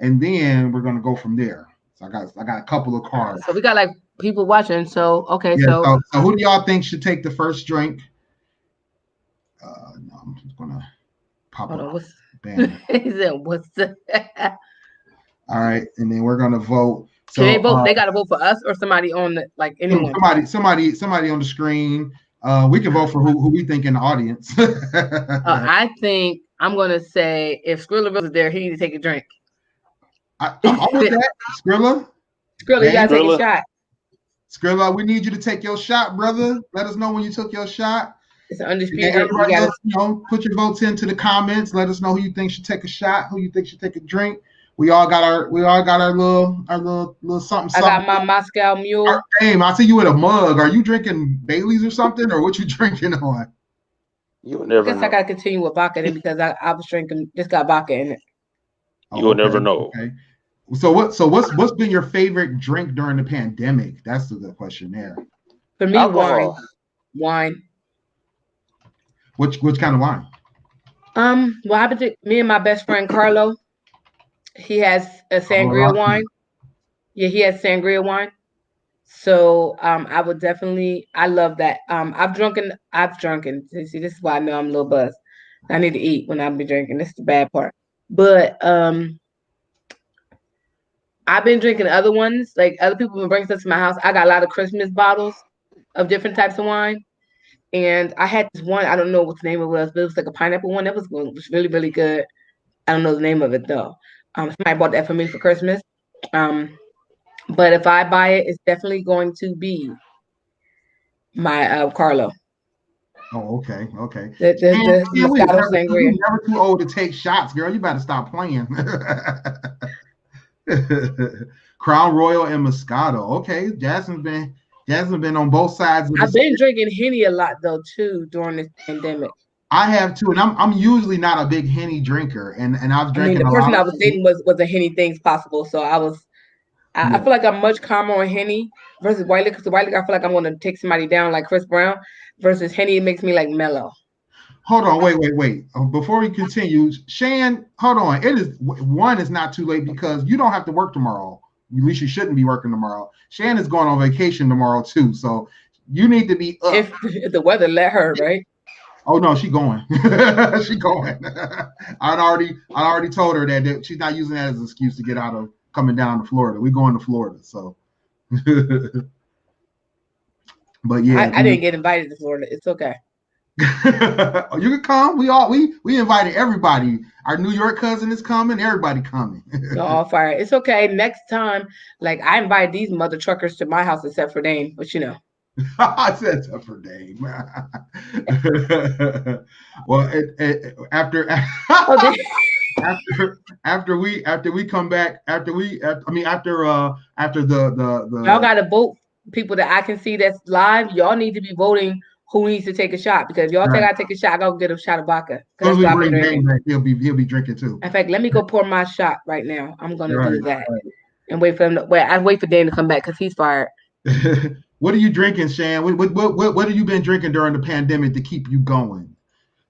and then we're gonna go from there. So I got a couple of cards. So we got like people watching. So okay, so who do y'all think should take the first drink? No, I'm just gonna pop it. He said, "What's the?" All right, and then we're gonna vote. So they vote. They gotta vote for us or somebody on the anyone. Somebody on the screen. We can vote for who we think in the audience. I think I'm gonna say if Skrilla was there, he need to take a drink. I'm with that. Skrilla, you gotta take a shot. Skrilla, we need you to take your shot, brother. Let us know when you took your shot. It's undisputed. Everybody else, put your votes into the comments. Let us know who you think should take a shot, who you think should take a drink. We all got our little something. I got my Moscow Mule. Damn, I see you with a mug. Are you drinking Bailey's or something, or what you drinking on? You will never. I guess I gotta continue with vodka then because I was drinking. Just got vodka in it. You will never know. Okay. So what's been your favorite drink during the pandemic? That's the good question there. For me, alcohol. Wine. Which kind of wine? Well, I been me and my best friend Carlo. He has a sangria wine. Yeah, he has sangria wine. So I would definitely. I love that. I've drunken. See, this is why I know I'm a little buzzed. I need to eat when I'm be drinking. This is the bad part. But I've been drinking other ones. Like other people been bringing stuff to my house. I got a lot of Christmas bottles of different types of wine. And I had this one. I don't know what the name of it was, but it was like a pineapple one. That was really, really good. I don't know the name of it though. Somebody bought that for me for Christmas. But if I buy it, it's definitely going to be my Carlo. Oh, okay. The Moscato Sangria. You're never too old to take shots, girl. You better stop playing. Crown Royal and Moscato. Okay, Jasmine's been on both sides. I've been drinking Henny a lot though too during this pandemic. I have too, and I'm usually not a big Henny drinker, and I've drinking. The person I was dating was a Henny things possible, so I feel like I'm much calmer on Henny versus white liquor. Because the white liquor, I feel like I'm going to take somebody down like Chris Brown. Versus Henny, it makes me like mellow. Hold on, wait. Before we continue, Shan, hold on. One is not too late because you don't have to work tomorrow, least you shouldn't be working tomorrow. Shan is going on vacation tomorrow too, so you need to be up. If the weather let her, right? Oh no, she going. She going. I already told her that she's not using that as an excuse to get out of coming down to Florida. We're going to Florida, so. But yeah, I didn't get invited to Florida. It's okay. You can come. We invited everybody. Our New York cousin is coming. Everybody coming. All fire. It's okay. Next time, like I invite these mother truckers to my house except for Dane, but you know. I said except for Dane. Well, after after we come back after the y'all got to vote people that I can see that's live. Y'all need to be voting who needs to take a shot, because y'all think I take a shot, I go get a shot of vodka. As we bring Dane back, he'll be drinking too. In fact, let me go pour my shot right now. I'm gonna do that and wait for him to wait. I wait for Dane to come back because he's fired. What are you drinking, Shan? What have you been drinking during the pandemic to keep you going?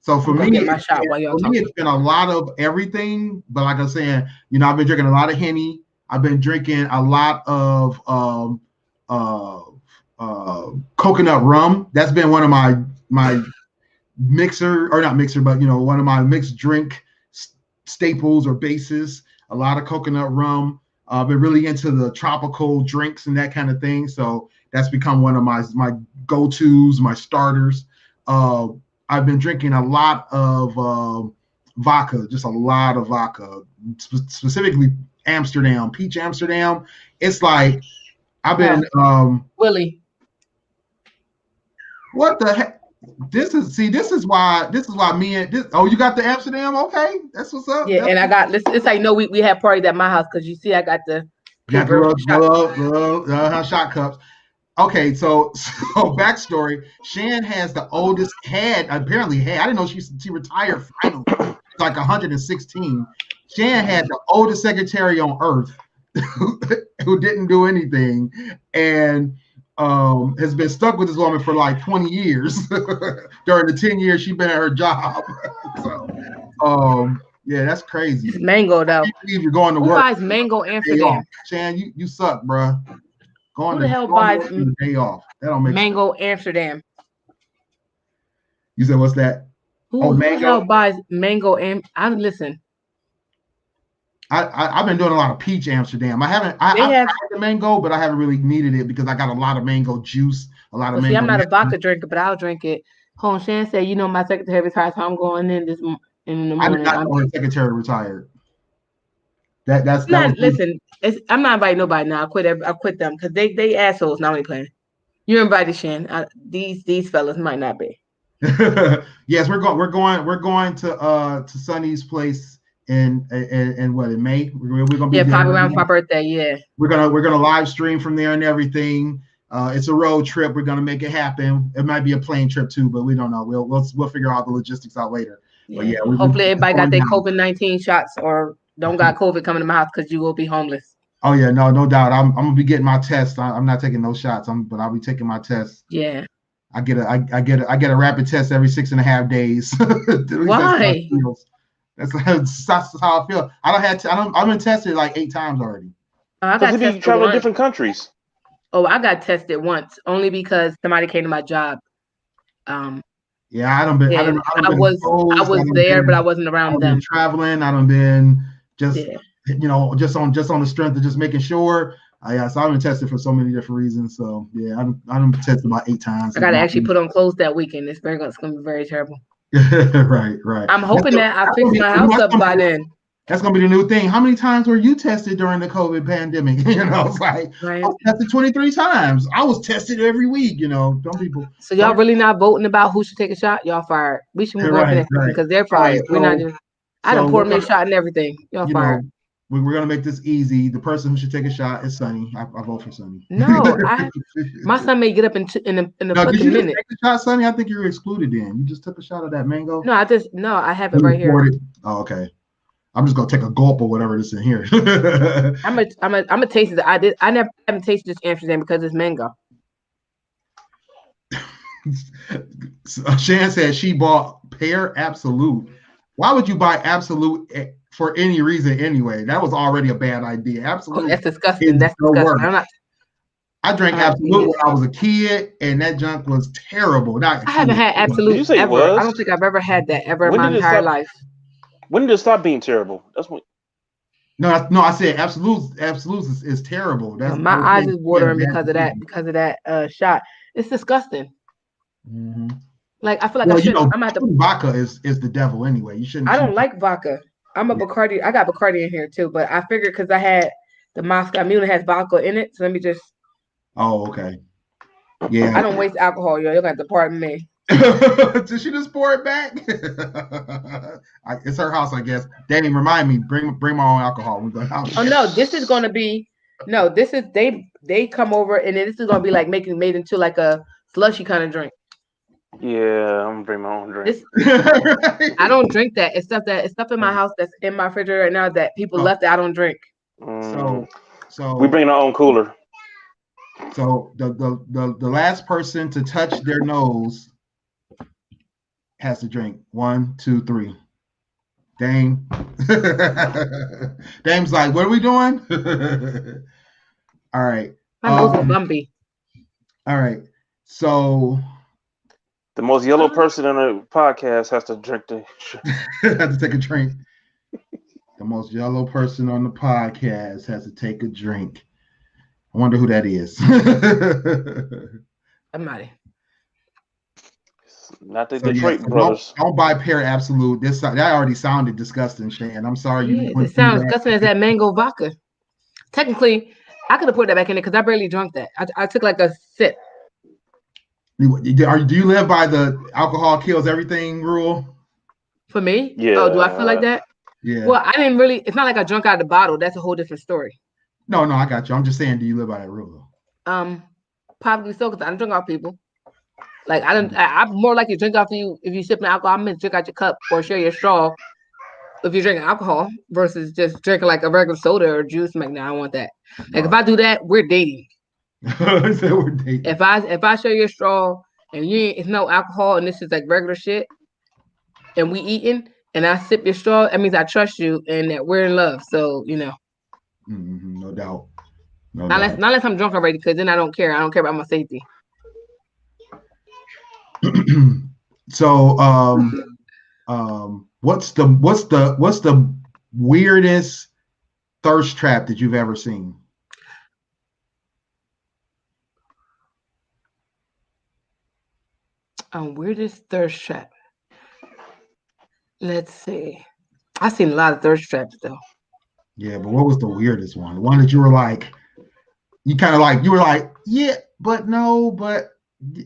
So for me, it's been a lot of everything. But like I'm saying, I've been drinking a lot of Henny. I've been drinking a lot of coconut rum. That's been one of my mixer, or not mixer, but one of my mixed drink staples or bases. A lot of coconut rum. I've been really into the tropical drinks and that kind of thing. So that's become one of my go-tos, my starters. I've been drinking a lot of vodka, just a lot of vodka, specifically Amsterdam, peach Amsterdam. It's like I've been Willie. What the heck? This is why me and this. Oh, you got the Amsterdam? Okay, that's what's up. Yeah, and I got this. It's like we had parties at my house because you see I got the shot cups. Okay, so backstory. Shan has the oldest apparently had. I didn't know she retired finally. Like 116. Shan had the oldest secretary on earth who didn't do anything, and has been stuck with this woman for like 20 years during the 10 years she's been at her job. So, yeah, that's crazy. It's mango though. I can't believe you're going to Who work. buys mango Amsterdam? Shan, you suck, bro. Who the hell buys day off? That don't make mango sense. Amsterdam? You said what's that? Who the hell buys mango? Listen. I've been doing a lot of peach Amsterdam. I've tried the mango, but I haven't really needed it because I got a lot of mango juice, a lot of mango. See, I'm not a vodka drinker, but I'll drink it. Hold on, Shan said, my secretary retired, so I'm going in the morning. I did not know the secretary retired. Listen, I'm not inviting nobody now. I quit them because they assholes. Now they playing. You're invited, Shan. These fellas might not be. Yes, we're going to Sunny's place in May. We're gonna be probably around my birthday. Yeah, we're gonna live stream from there and everything. It's a road trip. We're gonna make it happen. It might be a plane trip too, but we don't know. We'll figure out the logistics out later. Yeah. But yeah, hopefully everybody got their COVID-19 shots or don't got COVID coming to my house because you will be homeless. Oh yeah, no doubt. I'm gonna be getting my test. I'm not taking no shots. But I'll be taking my test. Yeah. I get a rapid test every 6.5 days. Why? That's how I feel. I've been tested like 8 times already. I got tested. You travel to different countries. Oh, I got tested once only because somebody came to my job. Yeah, I was there, but I wasn't around them. Traveling, I done been just on the strength of just making sure. So I've been tested for so many different reasons. So yeah, I've been tested about 8 times. I got to actually put on clothes that weekend. It's going to be very terrible. Right. I'm hoping that I fix my house up by then. That's gonna be the new thing. How many times were you tested during the COVID pandemic? It's like I was tested 23 times. I was tested every week. Some people. So y'all really not voting about who should take a shot? Y'all fired. We should move on to that because they're fired. We're not doing. I done poured me a shot and everything. Y'all fired. We're gonna make this easy. The person who should take a shot is Sunny. I vote for Sunny. No, my son may get up in a fucking minute. Take a shot, Sunny. I think you're excluded. Then you just took a shot of that mango. No, I have it right here. Oh, okay. I'm just gonna take a gulp or whatever this in here. I'm a taste it. I never haven't tasted this Amsterdam because it's mango. Shan said she bought Pear Absolute. Why would you buy Absolute for any reason anyway. That was already a bad idea. Oh, Absolute that's disgusting. is That's the disgusting. worst. I'm not. I drank Absolute when I was a kid, and that junk was terrible. Not a I haven't kid. had Did Absolute you say ever. was? I don't think I've ever had that ever in When my did it entire stop? life. When did it stop being terrible? That's what. No, I said Absolute is terrible. That's My those eyes things is are watering bad because of that. decisions. Because of that shot. It's disgusting. Mm-hmm. Like I feel like I Well, should. I'm at the. vodka is the devil anyway. You shouldn't. I don't like vodka. I'm a Bacardi. I got Bacardi in here too, but I figured because I had the Moscow Mule has vodka in it, so let me just. Oh, okay. Yeah. I don't waste alcohol, yo. You got to pardon me. Did she just pour it back? It's her house, I guess. Danny, remind me. Bring my own alcohol. We're going out. Oh no, this is gonna be. No, this is they come over and then this is gonna be like made into like a slushy kind of drink. Yeah, I'm gonna bring my own drink. I don't drink that. It's stuff in my house that's in my refrigerator right now that people left that I don't drink. So we bring our own cooler. So the last person to touch their nose has to drink. 1, 2, 3. Dame. Dame's like, what are we doing? All right. My nose is Gumby. All right. So the most yellow person in the podcast has to drink has to take a drink. The most yellow person on the podcast has to take a drink. I wonder who that is. Somebody. Not the Detroit brothers. Don't buy Pear Absolute. That already sounded disgusting, Shane. I'm sorry. It sounds disgusting as that mango vodka. Technically, I could have put that back in there because I barely drunk that. I took like a sip. Do you live by the alcohol kills everything rule? For me? Yeah. Oh, do I feel like that? Yeah. Well, I didn't really. It's not like I drunk out of the bottle. That's a whole different story. No, I got you. I'm just saying, do you live by that rule though? Probably so because I don't drink off people. Like I'm more likely to drink off you if you sipping alcohol. I'm gonna drink out your cup or share your straw if you're drinking alcohol versus just drinking like a regular soda or juice. I'm like, nah, I want that. Like if I do that, we're dating. So we're dating. If I share your straw and it's no alcohol and this is like regular shit and we eating and I sip your straw, that means I trust you and that we're in love. So Mm-hmm, no doubt. Not unless I'm drunk already, because then I don't care. I don't care about my safety. So, what's the weirdest thirst trap that you've ever seen? Weirdest thirst trap. Let's see. I've seen a lot of thirst traps though. Yeah, but what was the weirdest one? The one that you were like, you were like, yeah, but no, but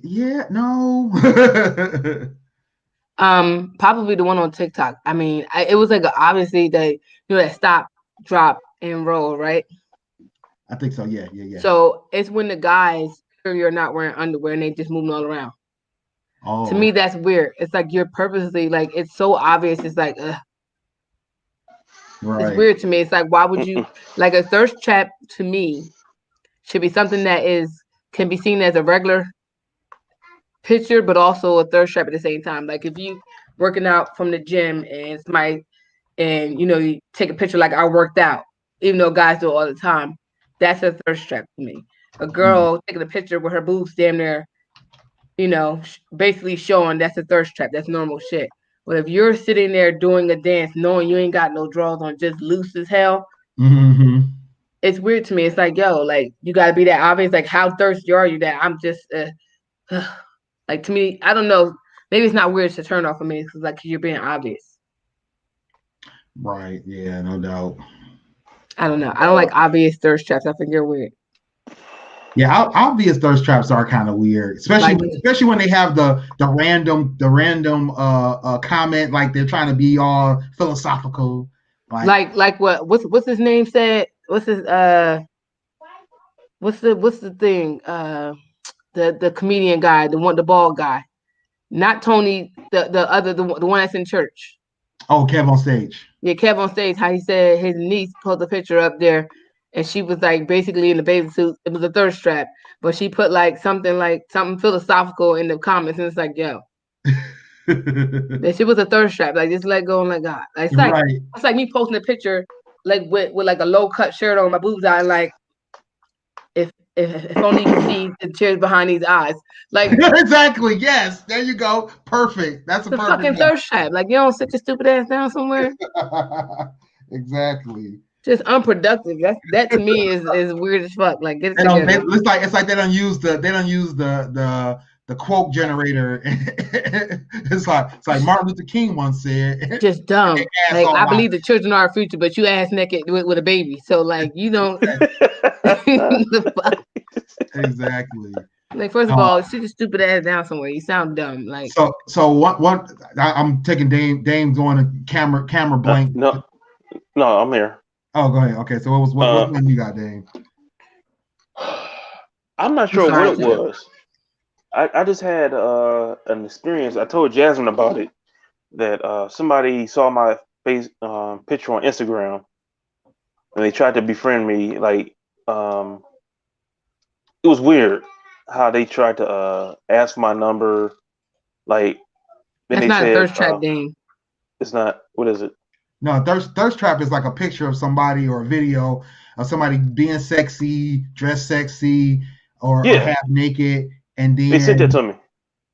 yeah, no. Probably the one on TikTok. I mean, it was like obviously that stop, drop, and roll, right? I think so. Yeah. So it's when the guys you're not wearing underwear and they just moving all around. Oh. To me, that's weird. It's like you're purposely like it's so obvious. It's like, right. It's weird to me. It's like, why would you like a thirst trap? To me, should be something that can be seen as a regular picture, but also a thirst trap at the same time. Like if you working out from the gym and you take a picture like I worked out, even though guys do it all the time, that's a thirst trap to me. A girl taking a picture with her boobs damn near, basically showing, that's a thirst trap. That's normal shit. But if you're sitting there doing a dance, knowing you ain't got no drawers on, just loose as hell, it's weird to me. It's like, yo, like you gotta be that obvious. Like how thirsty are you that I'm just like, to me, I don't know. Maybe it's not weird to turn off for me because like you're being obvious. Right. Yeah. No doubt. I don't know. I don't like obvious thirst traps. I think they're weird. Yeah, obvious thirst traps are kind of weird, especially when they have the random comment, like they're trying to be all philosophical. Like what's his name said? What's his what's the thing? The comedian guy, the bald guy, not Tony, the one that's in church. Oh, Kev on stage. Yeah, Kev on stage. How he said his niece pulled the picture up there, and she was like basically in the bathing suit. It was a thirst trap, but she put like something philosophical in the comments, and it's like, yo, That shit was a thirst trap. Like just let go and let God. Like, Right. it's like me posting a picture like with like a low cut shirt on, my boobs out, and like if only you could see the tears behind these eyes. Like Exactly. Yes. There you go. Perfect. That's a the perfect fucking thirst trap. Like you don't sit your stupid ass down somewhere. Exactly. Just unproductive. That to me is weird as fuck. Like get it They don't. together. It's like they don't use the quote generator. It's like Martin Luther King once said. Just dumb. Ass Like all I out. believe the children are our future, but you ass naked with a baby. So like you don't. The fuck? Exactly. Like first of all, sit your stupid ass down somewhere. You sound dumb. Like So what I'm taking Dame going to camera blank. No, I'm here. Oh, go ahead. Okay, so what one you got, Dame? I'm not sure what it was. I just had an experience. I told Jasmine about it. That somebody saw my face picture on Instagram, and they tried to befriend me. Like, it was weird how they tried to ask my number. Like, then that's they not said, a thirst trap, Dame. It's not. What is it? No, thirst trap is like a picture of somebody or a video of somebody being sexy, dressed sexy, or half naked, and then they sent that to me.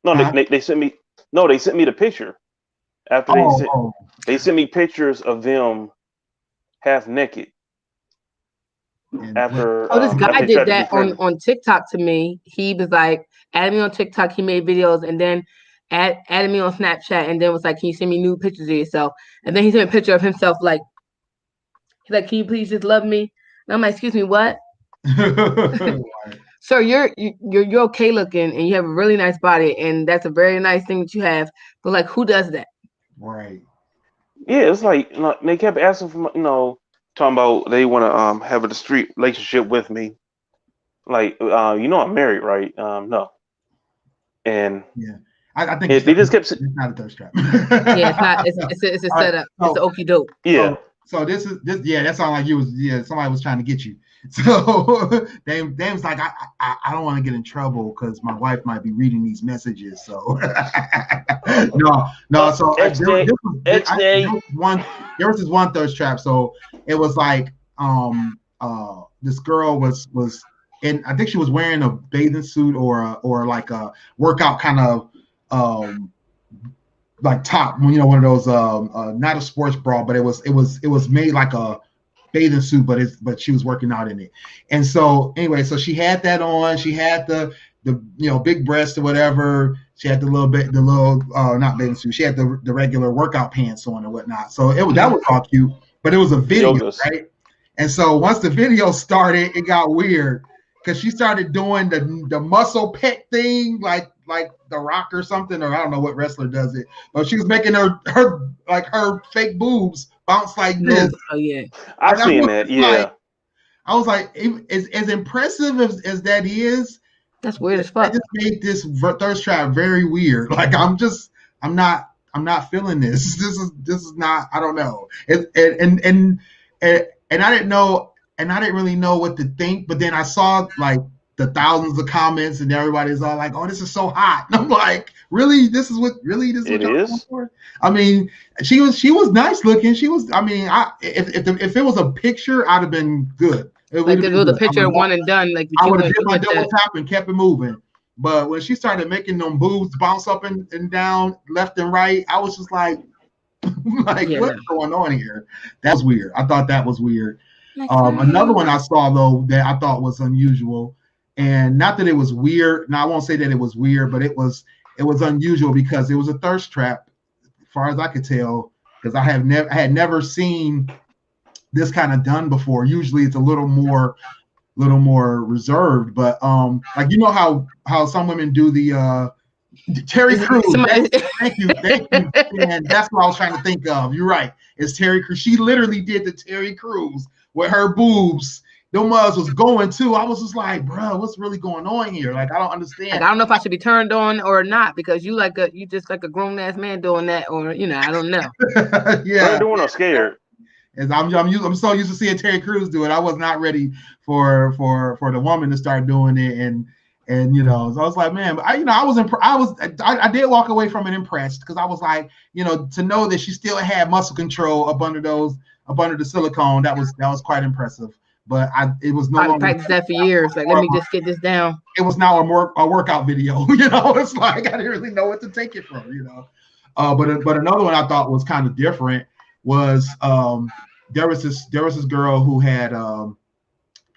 No, huh? they sent me. No, they sent me the picture. After they sent me pictures of them half naked. After this guy did that on TikTok to me. He was like, added me on TikTok. He made videos and then added me on Snapchat and then was like, "Can you send me nude pictures of yourself?" And then he sent a picture of himself like, he's like, "Can you please just love me?" And I'm like, "Excuse me, what?" Sir, you're okay looking and you have a really nice body and that's a very nice thing that you have. But like, who does that? Right. Yeah, it's like they kept asking for talking about they want to have a discreet relationship with me. Like I'm married, right? No. And yeah, I think they just kept. It's not a thirst trap. Yeah, it's not. It's a setup. It's an okie doke. Yeah. So this. Yeah, that sounded like you was. Yeah, somebody was trying to get you. So Dame's like, I don't want to get in trouble because my wife might be reading these messages. So no. So there was this one thirst trap. So it was like this girl was and I think she was wearing a bathing suit or like a workout kind of like top, one of those not a sports bra, but it was made like a bathing suit, but she was working out in it. And so anyway, so she had that on. She had the big breast or whatever. She had the little not bathing suit. She had the regular workout pants on and whatnot. So that was all cute, but it was a video, right? And so once the video started, it got weird because she started doing the muscle pec thing, like The Rock or something, or I don't know what wrestler does it, but she was making her fake boobs bounce like this. Oh yeah, I've seen that. Yeah, I was like, as impressive as that is, that's weird as fuck. That just made this thirst trap very weird. Like I'm not feeling this. This is not. I don't know. And I didn't know, and I didn't really know what to think. But then I saw like the thousands of comments, and everybody's all like, "Oh, this is so hot." And I'm like, "Really? This is what it is." For? I mean, she was nice looking. She was. I mean, if it was a picture, I'd have been good. Like it was a picture one and done. Like I would have did my double tap and kept it moving. But when she started making them boobs bounce up and down, left and right, I was just like, what's going on here? That was weird. I thought that was weird. Another one I saw though that I thought was unusual, and not that it was weird. Now I won't say that it was weird, but it was unusual because it was a thirst trap, as far as I could tell, because I had never seen this kind of done before. Usually it's a little more reserved, but like how some women do the Terry Crews. Thank you. And that's what I was trying to think of. You're right. It's Terry Crews. She literally did the Terry Crews with her boobs. Them mugs was going too. I was just like, bro, what's really going on here? Like, I don't understand. Like, I don't know if I should be turned on or not because you just like a grown ass man doing that, or I don't know. Yeah, doing or scared. As I'm so used to seeing Terry Crews do it. I was not ready for the woman to start doing it, and And so I was like, man, but I did walk away from it impressed because I was like, to know that she still had muscle control up under the silicone, that was quite impressive. But it was no Probably longer. practiced that for years. Like, let me just get this down. It was now a workout video. It's like I didn't really know what to take it from. But another one I thought was kind of different was there was this girl who had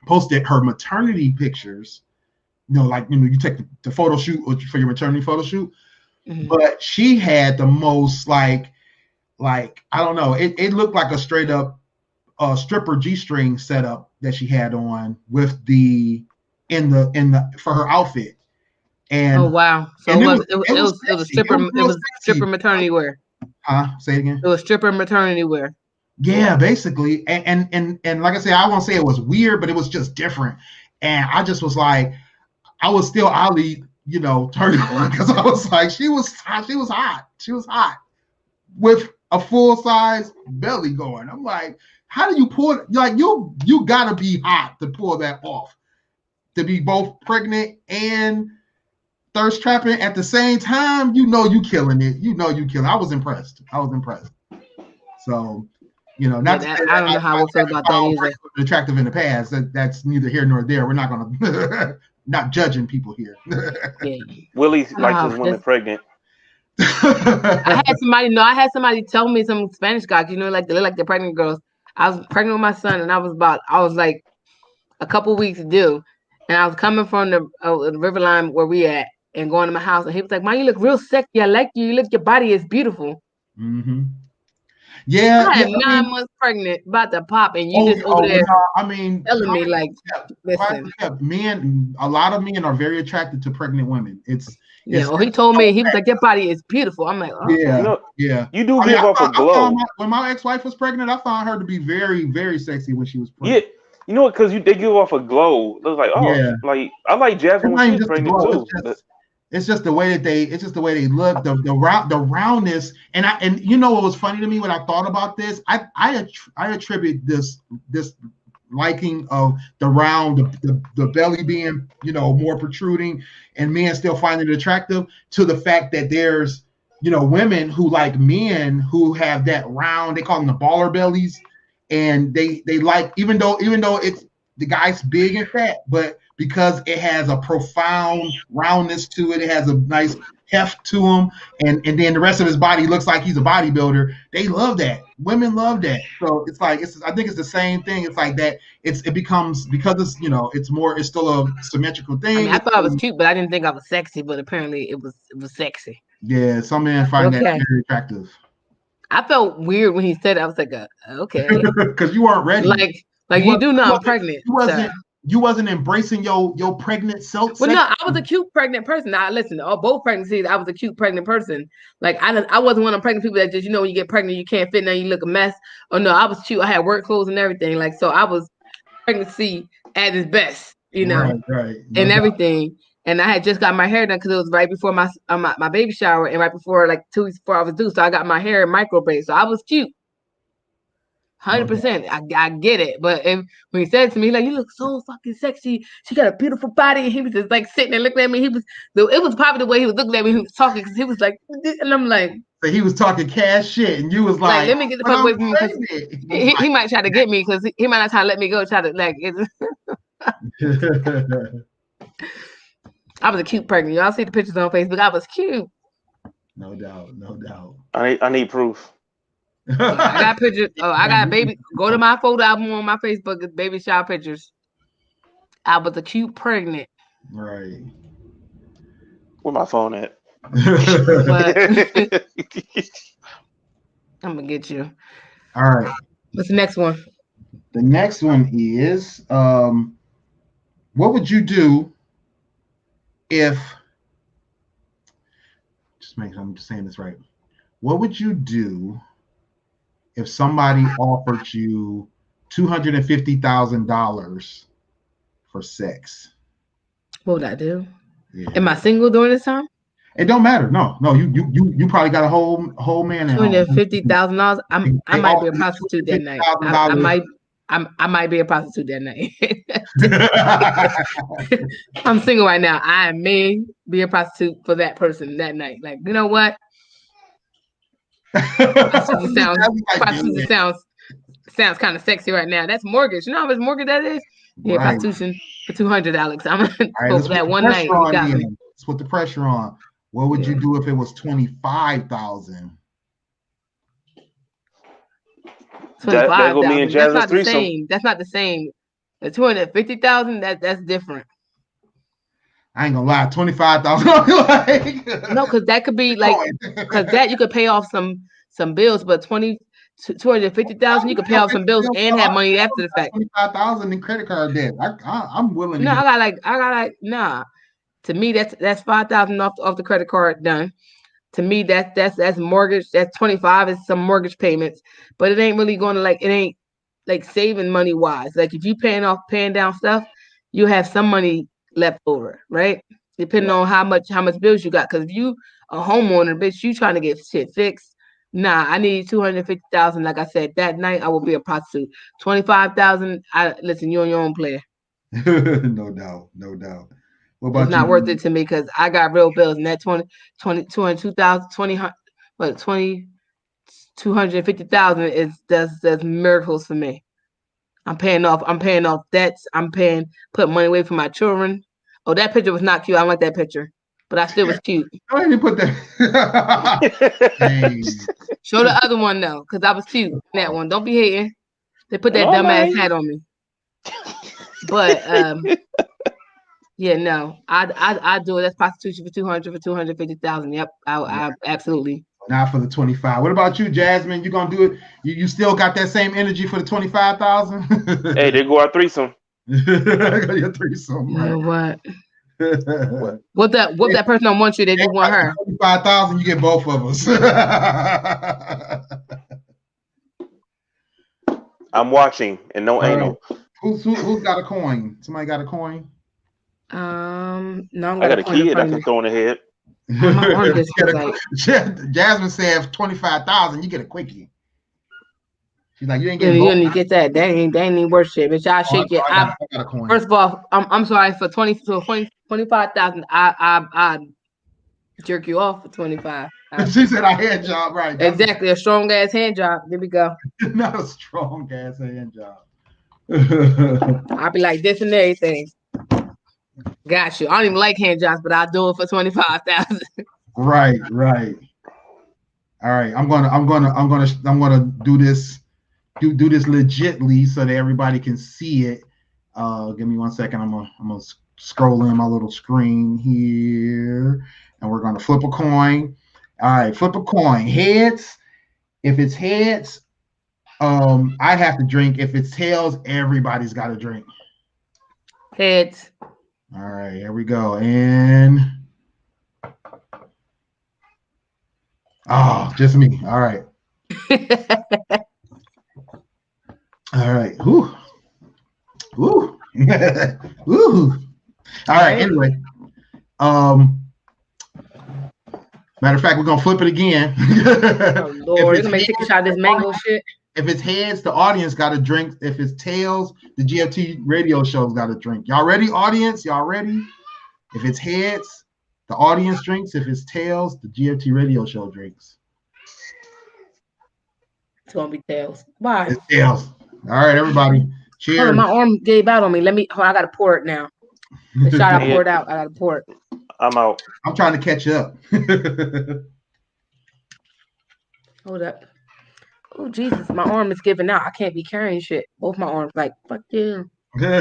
posted her maternity pictures. You take the photo shoot for your maternity photo shoot, but she had the most like I don't know. It looked like a straight up stripper G-string setup that she had on with in the for her outfit. And oh wow, so it was stripper maternity wear. Say it again. It was stripper maternity wear. Yeah, basically, and like I said, I won't say it was weird, but it was just different. And I just was like, I was still oddly, turned on because I was like, she was hot with a full size belly going. I'm like, how do you pull it? Like you gotta be hot to pull that off, to be both pregnant and thirst trapping at the same time. You killing it. You killing. I was impressed. So, not I don't know how I would feel about that either. Attractive in the past. That's neither here nor there. We're not gonna not judging people here. Yeah. Willie likes his women pregnant. I had somebody tell me, some Spanish guys, like they look like the pregnant girls. I was pregnant with my son, and I was like a couple weeks due, and I was coming from the river line where we at and going to my house, and he was like, "Mom, you look real sexy. I like you. Your body is beautiful." Mm-hmm. Yeah, I am 9 months pregnant, about to pop, and you just over there. Telling me like, listen. A lot of men are very attracted to pregnant women. He told me, he was like, your body is beautiful. I'm like, oh. Yeah. You do give off a glow. When my ex-wife was pregnant, I found her to be very, very sexy when she was pregnant. Yeah. You know what? Because they give off a glow. It was like, like I like Jasmine when she was pregnant too. It's just the way that they look, the roundness, and what was funny to me when I thought about this, I attribute this liking of the round, the belly being more protruding, and men still finding it attractive, to the fact that there's women who like men who have that round, they call them the baller bellies, and they like, even though it's the guy's big and fat, but because it has a profound roundness to it, it has a nice heft to him, and then the rest of his body looks like he's a bodybuilder. They love that. Women love that. So it's like, I think it's the same thing. It's like that. It becomes, because it's still a symmetrical thing. I thought I was cute, but I didn't think I was sexy. But apparently, it was sexy. Yeah, some men find that very attractive. I felt weird when he said it. I was like, okay, because you weren't ready. Like you do know I'm pregnant. You wasn't embracing your pregnant self. Well, no, I was a cute pregnant person. Now, listen, both pregnancies, I was a cute pregnant person. Like, I wasn't one of the pregnant people that just, when you get pregnant, you can't fit now, you look a mess. Oh, no, I was cute. I had work clothes and everything. Like, so I was pregnancy at its best, Right. And everything. And I had just got my hair done because it was right before my baby shower and right before, like, 2 weeks before I was due. So I got my hair microbraid. So I was cute. 100%. I get it. But when he said to me, like, you look so fucking sexy. She got a beautiful body. And he was just like sitting there looking at me. It was probably the way he was looking at me. He was talking because he was like, and I'm like, so he was talking cash shit, and you was like, let me get the fuck away from him, because he might try to get me, because he might not try to let me go. Try to like. I was a cute pregnant. Y'all see the pictures on Facebook. I was cute. No doubt. I need proof. I got pictures. Oh, I got baby. Go to my photo album on my Facebook. It's baby shower pictures. I was a cute pregnant. Right. Where my phone at? But I'm gonna get you. All right. What's the next one? The next one is, what would you do if? Just make sure I'm saying this right. What would you do if somebody offered you $250,000 for sex? What would I do? Yeah. Am I single during this time? It don't matter. No. You probably got a whole man. $250,000. I might be a prostitute that night. I might be a prostitute that night. I'm single right now. I may be a prostitute for that person that night. Like, you know what? Prostitution sounds kind of sexy right now. That's mortgage. You know how much mortgage that is? Yeah, Right. prostitution for $200, Alex. I'm All right, let's for put that the one night. pressure You on got me. then. Let's put the pressure on. What would you do if it was 25,000? That go me and 25,000. That's Jasmine's not the threesome. same. That's not the same. The 250,000. That's different. I ain't gonna lie, 25,000. Like, No, because that could be like, because that you could pay off some bills, but 250,000 you could pay off some bills and have money after the fact. 25,000 in credit card debt. I'm willing. No, I got like nah. To me, that's 5,000 off the credit card done. To me, that's mortgage. That's 25 is some mortgage payments, but it ain't really going to it ain't like saving money wise. Like if you paying down stuff, you have some money left over, right? Depending on how much bills you got. Because if you a homeowner, bitch, you trying to get shit fixed. Nah, I need 250,000. Like I said, that night I will be a prostitute. 25,000. Listen, you on your own player. No doubt. What about it's not worth it to me because I got real bills, and that 250,000 is does miracles for me. I'm paying off debts. I'm putting money away for my children. Oh, that picture was not cute. I don't like that picture, but I still was cute. I didn't put that. Show the other one though, because I was cute in that one. Don't be hating. They put that dumbass hat on me. But yeah, no, I do it. That's prostitution for 250,000. Yep, I absolutely. Not for the 25. What about you, Jasmine? You gonna do it? You still got that same energy for the 25,000? Hey, there go our threesome. Your threesome. You know what? What that person don't want you, they just want her. 25,000, you get both of us. I'm watching and no anal. Who's got a coin? Somebody got a coin? No, I got a kid I can throw in the head. Jasmine said 25,000, you get a quickie. She's like, you ain't getting. You didn't get that. They ain't even worth shit. Bitch, I'll shake you. First of all, I'm sorry for 25,000. I jerk you off for 25. She said a hand job, right? Exactly, a strong ass hand job. There we go. Not a strong ass hand job. I'll be like this and everything. Got you. I don't even like hand jobs, but I'll do it for 25,000. Right. All right. I'm gonna do this legitly so that everybody can see it. Give me 1 second. I'm gonna scroll in my little screen here, and we're gonna flip a coin. All right, flip a coin. Heads. If it's heads, I have to drink. If it's tails, everybody's got to drink. Heads. All right, here we go. And just me. All right. All right. Whew. Woo. Woo. All right. Anyway. Matter of fact, we're gonna flip it again. Oh Lord, we're gonna take a shot of this mango shit. If it's heads, the audience got to drink. If it's tails, the GFT radio show's got to drink. Y'all ready, audience? Y'all ready? If it's heads, the audience drinks. If it's tails, the GFT radio show drinks. It's gonna be tails. Why? It's tails. All right, everybody. Cheers. Hold on, my arm gave out on me. I gotta pour it now. The shot I poured out. I gotta pour it. I'm out. I'm trying to catch up. Hold up. Oh Jesus, my arm is giving out. I can't be carrying shit. Both my arms, like fuck you. No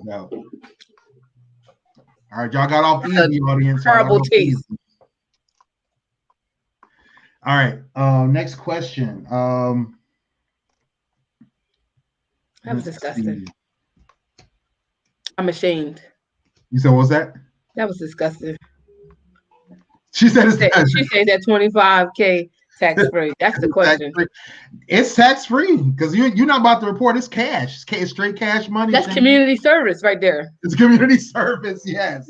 doubt. All right, y'all got off easy, audience. Terrible taste. All right. Next question. That was disgusting. I'm ashamed. You said what's that? That was disgusting. She said she said that 25K tax free. That's the question. It's tax free because you're not about to report. It's cash. It's straight cash money. That's community service right there. It's community service. Yes.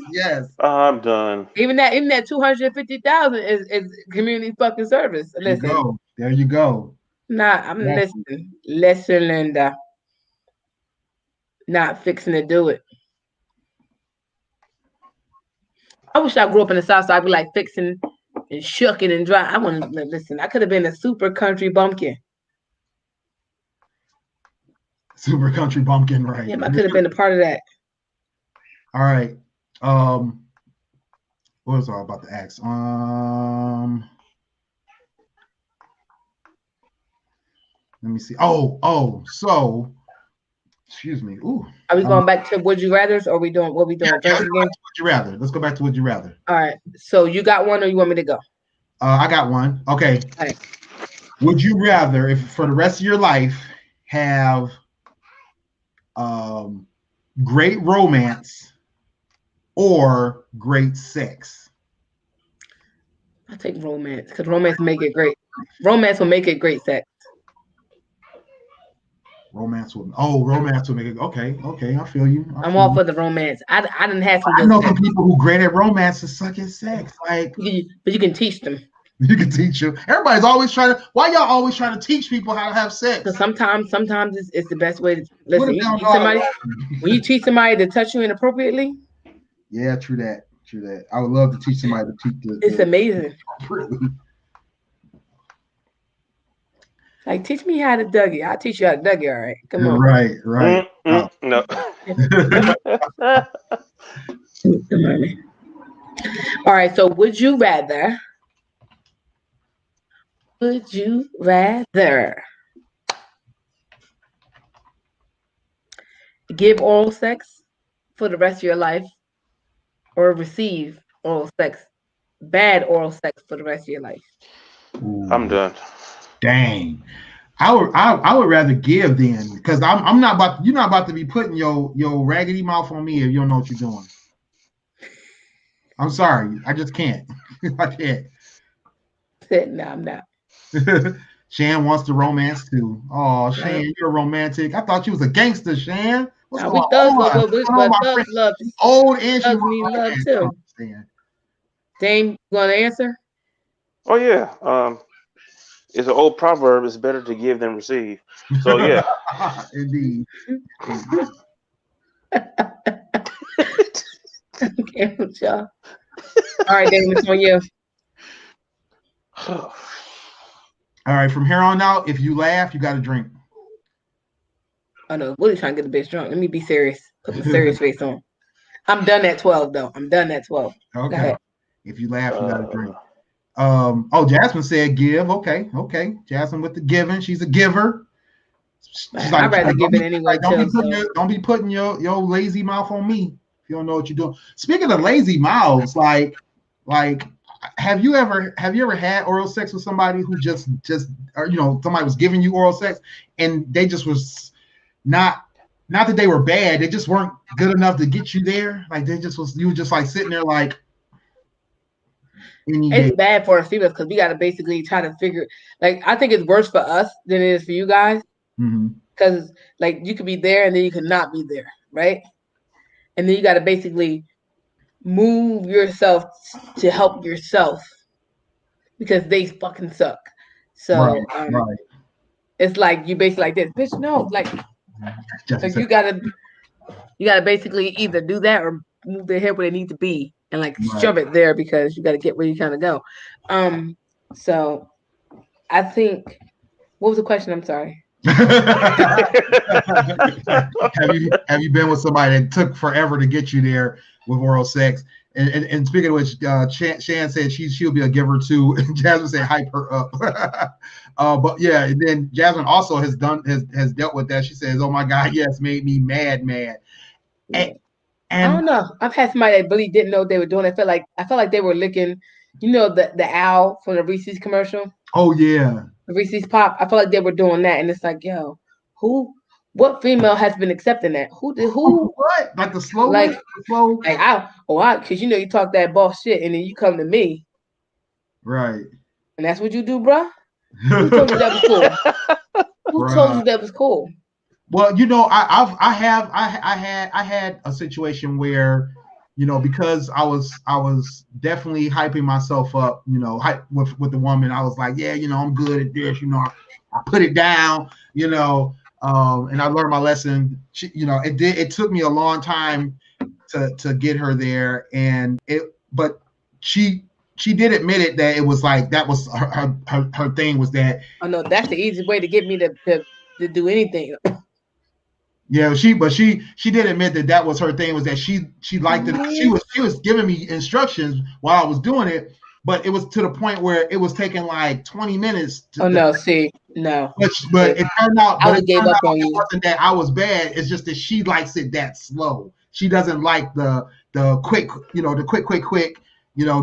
I'm done. Even that 250,000 is community fucking service. Listen. There you go. Nah, I'm listening. Listen, Linda. not fixing to do it. I wish I grew up in the South, so I'd be like fixing and shucking and dry. I want to listen. I could have been a super country bumpkin. Super country bumpkin, right? Yeah, I could have been a part of that. All right. What was I about to ask? Let me see. So excuse me. Ooh. Are we going back to Would You Rather's, or are we doing what we doing? Yeah, would you rather? Let's go back to Would You Rather. All right. So you got one, or you want me to go? I got one. Okay. All right. Would you rather, if for the rest of your life, have great romance or great sex? I'll take romance, because romance make it great. Romance will make it great sex. Romance will make it. Okay, I feel you. I'm all for the romance. I didn't have some. I know some people who great at romance and suck at sex. Like, but you can teach them. You can teach them. Everybody's always trying to. Why y'all always trying to teach people how to have sex? Because sometimes it's the best way to listen. When you teach somebody to touch you inappropriately. Yeah, true that. I would love to teach somebody to teach. It's amazing. Like, teach me how to Dougie. I'll teach you how to Dougie. All right, come on. Right. No. All right. So, would you rather give oral sex for the rest of your life, or receive bad oral sex for the rest of your life? Ooh. I'm done. Dang. I would rather give then, because you're not about to be putting your raggedy mouth on me if you don't know what you're doing. I'm sorry, I just can't. I can't. No, I'm not. Shan wants the romance too. Oh, Shan, you're romantic. I thought you was a gangster, Shan. What's going on? Love. Old and she love too. Dame, you want to answer? Oh yeah. It's an old proverb. It's better to give than receive. So yeah. Indeed. Okay, y'all. All right, Dame, it's on you. All right, from here on out, if you laugh, you got to drink. Oh no, Willie's trying to get the bitch drunk. Let me be serious. Put my serious face on. I'm done at 12 though. Okay. If you laugh, you got to drink. Jasmine said give. Okay. Jasmine with the giving. She's a giver. She's I'd rather give it anyway. Don't be putting your lazy mouth on me if you don't know what you're doing. Speaking of lazy mouths, like have you ever had oral sex with somebody who just or somebody was giving you oral sex and they just was not that they were bad, they just weren't good enough to get you there? Like you were just like sitting there like. It's bad for us females because we got to basically try to figure. Like, I think it's worse for us than it is for you guys. Because like you could be there and then you could not be there, right? And then you got to basically move yourself to help yourself because they fucking suck. So right. It's like you basically like this, bitch. No, like you gotta basically either do that or move their head where they need to be. And like shove it there because you got to get where you're trying to go. So I think, what was the question? I'm sorry. Have you been with somebody that took forever to get you there with oral sex? And speaking of which, Shan said she'll be a giver too. And Jasmine said hype her up. But yeah, and then Jasmine also has dealt with that. She says, "Oh my God, yes, made me mad." And I don't know. I've had somebody that really didn't know what they were doing. I felt like they were licking, the owl from the Reese's commercial. Oh yeah. The Reese's Pop. I felt like they were doing that, and it's like, yo, what female has been accepting that? Who? What? Like the slow? Like because you talk that boss shit, and then you come to me. Right. And that's what you do, bruh? Who told you that was cool? Who told you that was cool? Well, I had a situation where, because I was definitely hyping myself up, with the woman. I was like, yeah, I'm good at this, I put it down, And I learned my lesson. It took me a long time to get her there, but she did admit it that it was like that was her thing was that. Oh no, that's the easiest way to get me to do anything. Yeah, she did admit that was her thing, was that she liked it. She was giving me instructions while I was doing it, but it was to the point where it was taking like 20 minutes. No, no. But it turned out, I would gave up on you. It wasn't that I was bad. It's just that she likes it that slow. She doesn't like the quick, the quick.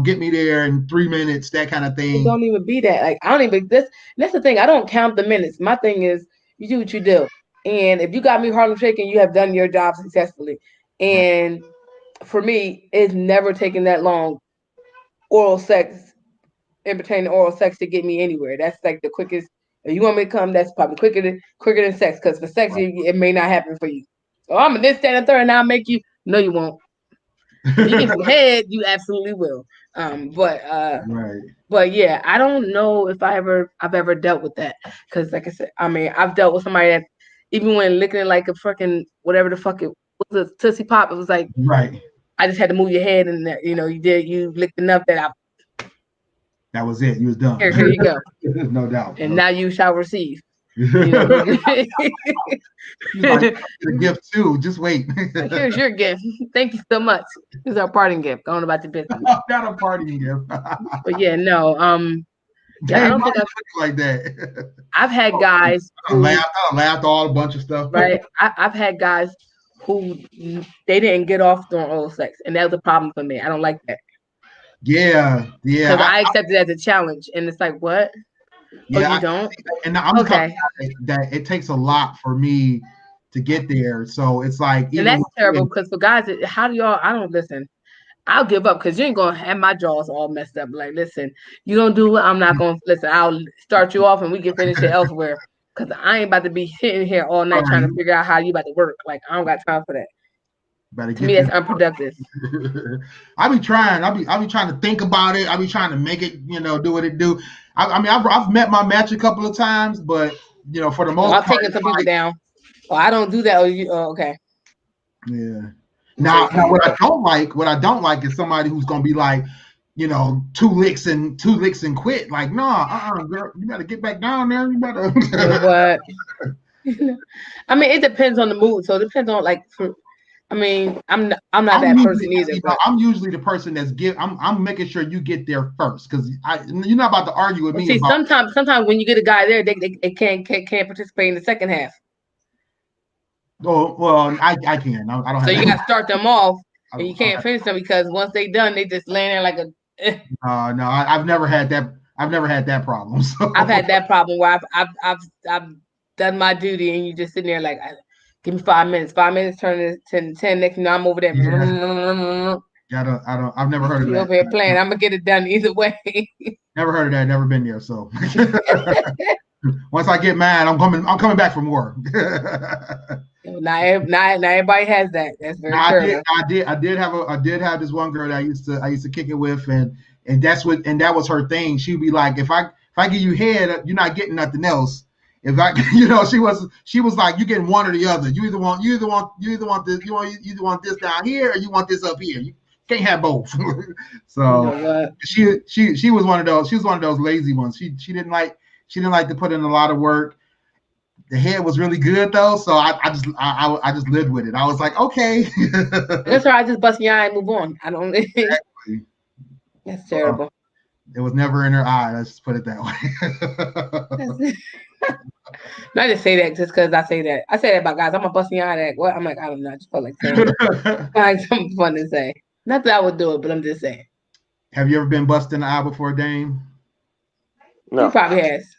Get me there in 3 minutes, that kind of thing. It don't even be that. Like I don't even that's the thing. I don't count the minutes. My thing is you do what you do. And if you got me Harlem Shaking, you have done your job successfully. And for me, it's never taken that long oral sex, in between oral sex, to get me anywhere. That's like the quickest. If you want me to come, that's probably quicker than sex. Because for sex, it may not happen for you. So I'm this, that, and third, and I'll make you. No, you won't. If you get some head, you absolutely will. But yeah, I don't know if I've ever dealt with that, because like I said, I mean, I've dealt with somebody that even when licking like a freaking whatever the fuck it was, a Tootsie Pop, it was like I just had to move your head, and you licked enough that that was it. You was done. Here you go. No doubt. And now you shall receive. Like, a gift too. Just wait. Here's your gift. Thank you so much. This is our parting gift. Going about the business. Not a parting gift. But yeah, no. I don't think like that. I've had guys who I laughed all a bunch of stuff. Right. I've had guys who they didn't get off during oral sex, and that was a problem for me. I don't like that. Yeah. Because I accept it as a challenge, and it's like, what? Yeah, you don't? And I'm okay. That it takes a lot for me to get there. So it's like, and that's terrible, because for guys, how do y'all? I don't listen. I'll give up, because you ain't gonna have my jaws all messed up. Like, listen, you don't do it, I'm not gonna listen. I'll start you off, and we can finish it elsewhere. Because I ain't about to be sitting here all night trying to figure out how you about to work. Like, I don't got time for that. To me, that's unproductive. I be trying. I be trying to think about it. I be trying to make it, do what it do. I mean, I've met my match a couple of times, but for the most part, I'm taking some people down. Oh, I don't do that. Okay. Yeah. Now, what I don't like is somebody who's gonna be like, two licks and quit. Like, no, girl, you better get back down there. You better. What? I mean, it depends on the mood. So it depends on I'm not that person either. I'm usually the person that's I'm making sure you get there first, because you're not about to argue with me. See, sometimes when you get a guy there, they can't participate in the second half. Oh well, I can. I don't. So you got to start them off, and you can't finish them, because once they done, they just laying there like a. No, I've never had that. I've never had that problem. So. I've had that problem where I've done my duty, and you just sitting there like, give me 5 minutes. 5 minutes turn to 10. Next thing I'm over there. Yeah. I've never heard of that. Over here playing. I'm gonna get it done either way. Never heard of that. Never been there. So once I get mad, I'm coming back for more. Now everybody has that. That's very true. I did have this one girl that I used to kick it with, and that was her thing. She'd be like, if I give you head, you're not getting nothing else. If I, she was like, you getting one or the other. You either want this down here, or you want this up here. You can't have both. So she was one of those. She was one of those lazy ones. She didn't like to put in a lot of work. The head was really good though, so I just lived with it. I was like, okay. That's why I just bust your eye and move on. I don't. Exactly. That's terrible. It was never in her eye. Let's just put it that way. Not just say that just because I say that. I say that about guys. I'm gonna bust your eye. That what? I'm like, I don't know. I just felt like saying it. Like something fun to say. Not that I would do it, but I'm just saying. Have you ever been busted in the eye before, Dame? No. He probably has.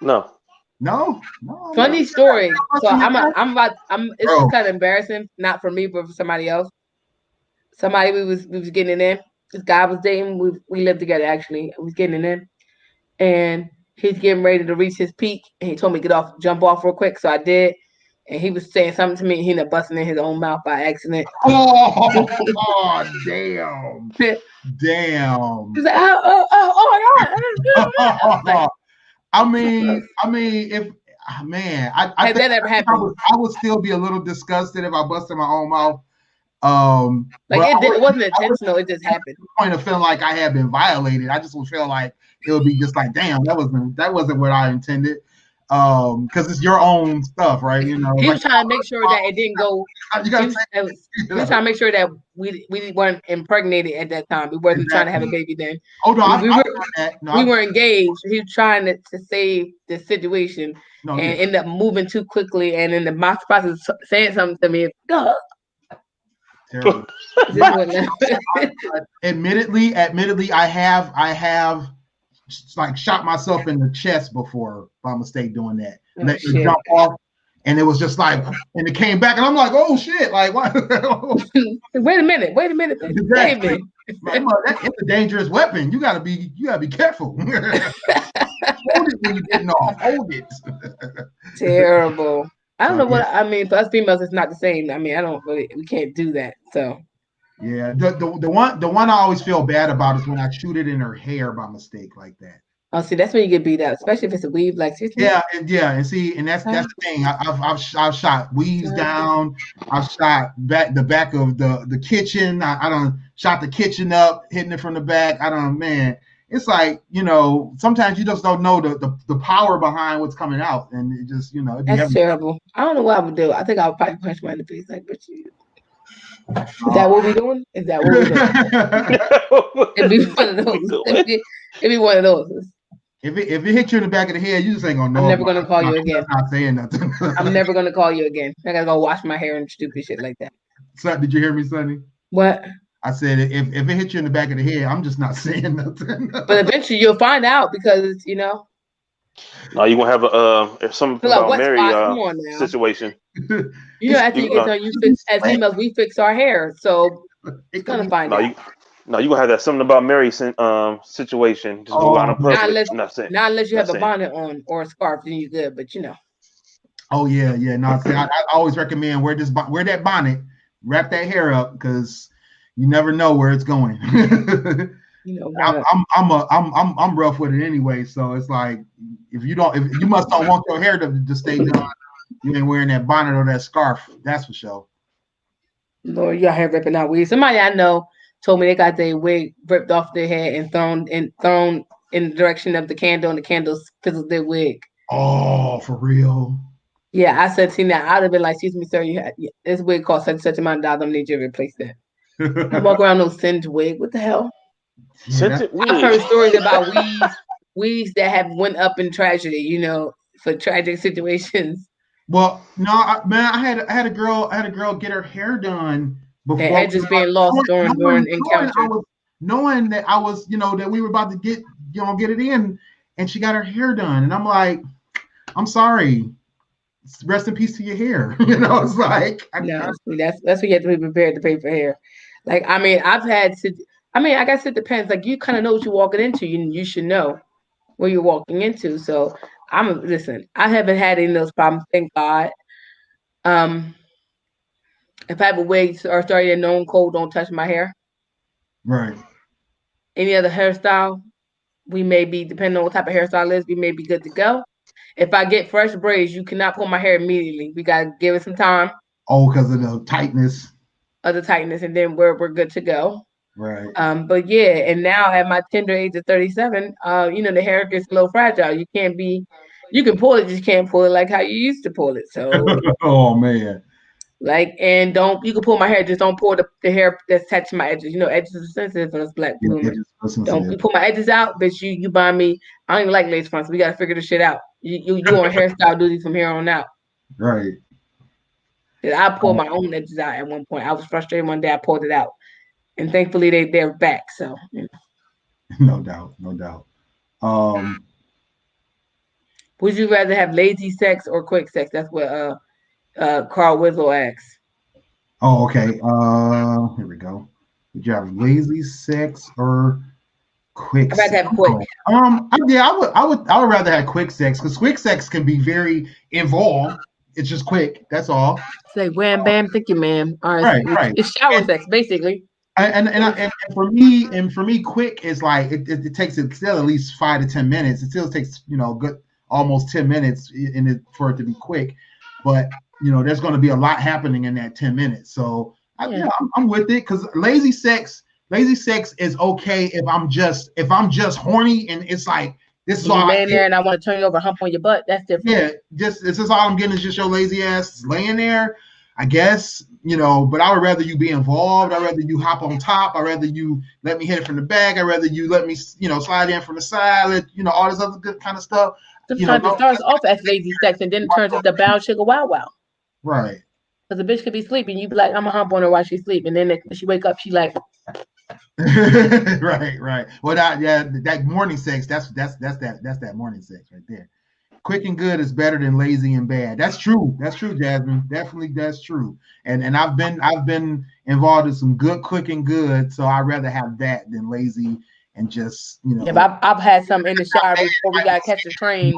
No. No. Funny story. So it's just kind of embarrassing, not for me, but for somebody else. Somebody we was getting it in. This guy I was dating. We lived together actually. I was getting it in, and he's getting ready to reach his peak, and he told me to jump off real quick. So I did, and he was saying something to me, and he ended up busting in his own mouth by accident. Oh damn! Damn! He's like, oh my god! I mean, if man, I Has think that ever I happened? would still be a little disgusted if I busted my own mouth. Like But it wasn't I would intentional. It just happened. point of feeling like I had been violated. I just would feel like it would be just like, damn, that wasn't what I intended. Because it's your own stuff, right? You know, He like was trying to make sure that it didn't go. you He gotta was, say, he was trying to make sure that we weren't impregnated at that time. We wasn't trying to have a exactly. baby then. Oh no, We, I've we done were that. No, we were engaged. He was trying to save the situation no, and yeah. ended up moving too quickly. And in the process of saying something to me, God, Terrible. this wouldn't. Admittedly, I have like shot myself in the chest before by mistake doing that. Oh, Let it shit. jump off, and it was just like, and it came back, and I'm like, oh shit, like what? Wait a minute, save me. It's a dangerous weapon. You gotta be careful. Hold it when you're getting off. Hold it. Terrible. I don't know what Yeah. I mean. For us females, it's not the same. I mean, we can't do that. So Yeah, the one I always feel bad about is when I shoot it in her hair by mistake like that. oh, see, that's when you get beat up, especially if it's a weave. Like, seriously? And see, and that's the thing. I've shot weaves down. I've shot the back of the kitchen. I done shot the kitchen up, hitting it from the back. Man, it's like, sometimes you just don't know the power behind what's coming out, and it just it'd be That's terrible. I don't know what I would do. I think I would probably punch my in the face, like, but you. Is that what we're doing? Is that what we're doing? It'd be one of those. It'd be one of those. If it hit you in the back of the head, you just ain't gonna know. I'm never gonna call you again. I'm not saying nothing. I'm never gonna call you again. I gotta go wash my hair and stupid shit like that. So, did you hear me, Sonny? What? I said if it hit you in the back of the head, I'm just not saying nothing. But eventually you'll find out because No, you gonna have something about Mary situation. After you get done, you fix as females, we fix our hair, so it's gonna find out. You gonna have that something about Mary situation. Just go out in public. Not unless you have a bonnet on or a scarf, then you're good. But Oh yeah. No, see, I always recommend wear that bonnet, wrap that hair up, because you never know where it's going. I'm rough with it anyway, so it's like if you must don't want your hair to stay done, you ain't wearing that bonnet or that scarf. That's for sure. Lord, your hair ripping out weird. Somebody I know told me they got their wig ripped off their head and thrown in the direction of the candle, and the candle fizzled their wig. Oh, for real? Yeah, I said, see, now I'd have been like, excuse me, sir, this wig cost such amount of dollars. I need you to replace that. I walk around no singed wig. What the hell? Scented wig. I've heard stories about wigs that have went up in tragedy, for tragic situations. Well, no, I had a girl get her hair done before edges being lost during encounter. Knowing that I was, that we were about to get it in, and she got her hair done, and I'm like, I'm sorry. Rest in peace to your hair. It's like no, that's what you have to be prepared to pay for hair. Like, I mean, I guess it depends. Like, you kind of know what you're walking into. You should know what you're walking into. So listen. I haven't had any of those problems, thank God. If I have a wig or started a known cold, don't touch my hair. Right. Any other hairstyle, we may be, depending on what type of hairstyle it is, we may be good to go. If I get fresh braids, you cannot pull my hair immediately. We gotta give it some time. Oh, because of the tightness. And then we're good to go. Right. But yeah, and now at my tender age of 37, the hair gets a little fragile. You can pull it, you can't pull it like how you used to pull it. So oh man. Like, and you can pull my hair, just don't pull the hair that's touching my edges. Edges are sensitive on this black woman. Don't you pull my edges out, bitch. You buy me. I don't even like lace fronts. We gotta figure this shit out. You on hairstyle duty from here on out. Right. I pulled my own edges out at one point. I was frustrated one day. I pulled it out, and thankfully they're back. So. No doubt. Would you rather have lazy sex or quick sex? That's what Carl Wizzle asks. Oh, okay. Here we go. Would you have lazy sex or quick sex? I'd rather have quick. I would rather have quick sex, because quick sex can be very involved. It's just quick. That's all. Say wham bam, thank you, ma'am. All right. Right. It's shower sex, basically. And for me, quick is like it takes it still at least 5 to 10 minutes. It still takes almost 10 minutes in it for it to be quick. But there's going to be a lot happening in that 10 minutes. So I'm with it because lazy sex is okay if I'm just horny and it's like this is all laying there and I want to turn you over, hump on your butt. That's different. Yeah, this is all I'm getting is just your lazy ass laying there. I guess, but I would rather you be involved. I'd rather you hop on top. I'd rather you let me hit it from the back. I'd rather you let me, slide in from the side, all this other good kind of stuff. Sometimes it starts off as lazy sex and then it turns into bound sugar wow wow. Right. Because the bitch could be sleeping. You be like, I'm going to hump on her while she's sleeping. And then when she wake up, she like. Right. Well, that morning sex, that's that morning sex right there. Quick and good is better than lazy and bad. That's true, Jasmine. Definitely, that's true. And I've been involved in some good quick and good, so I'd rather have that than lazy and just Yeah, but I've had some in the shower before we got to catch the train.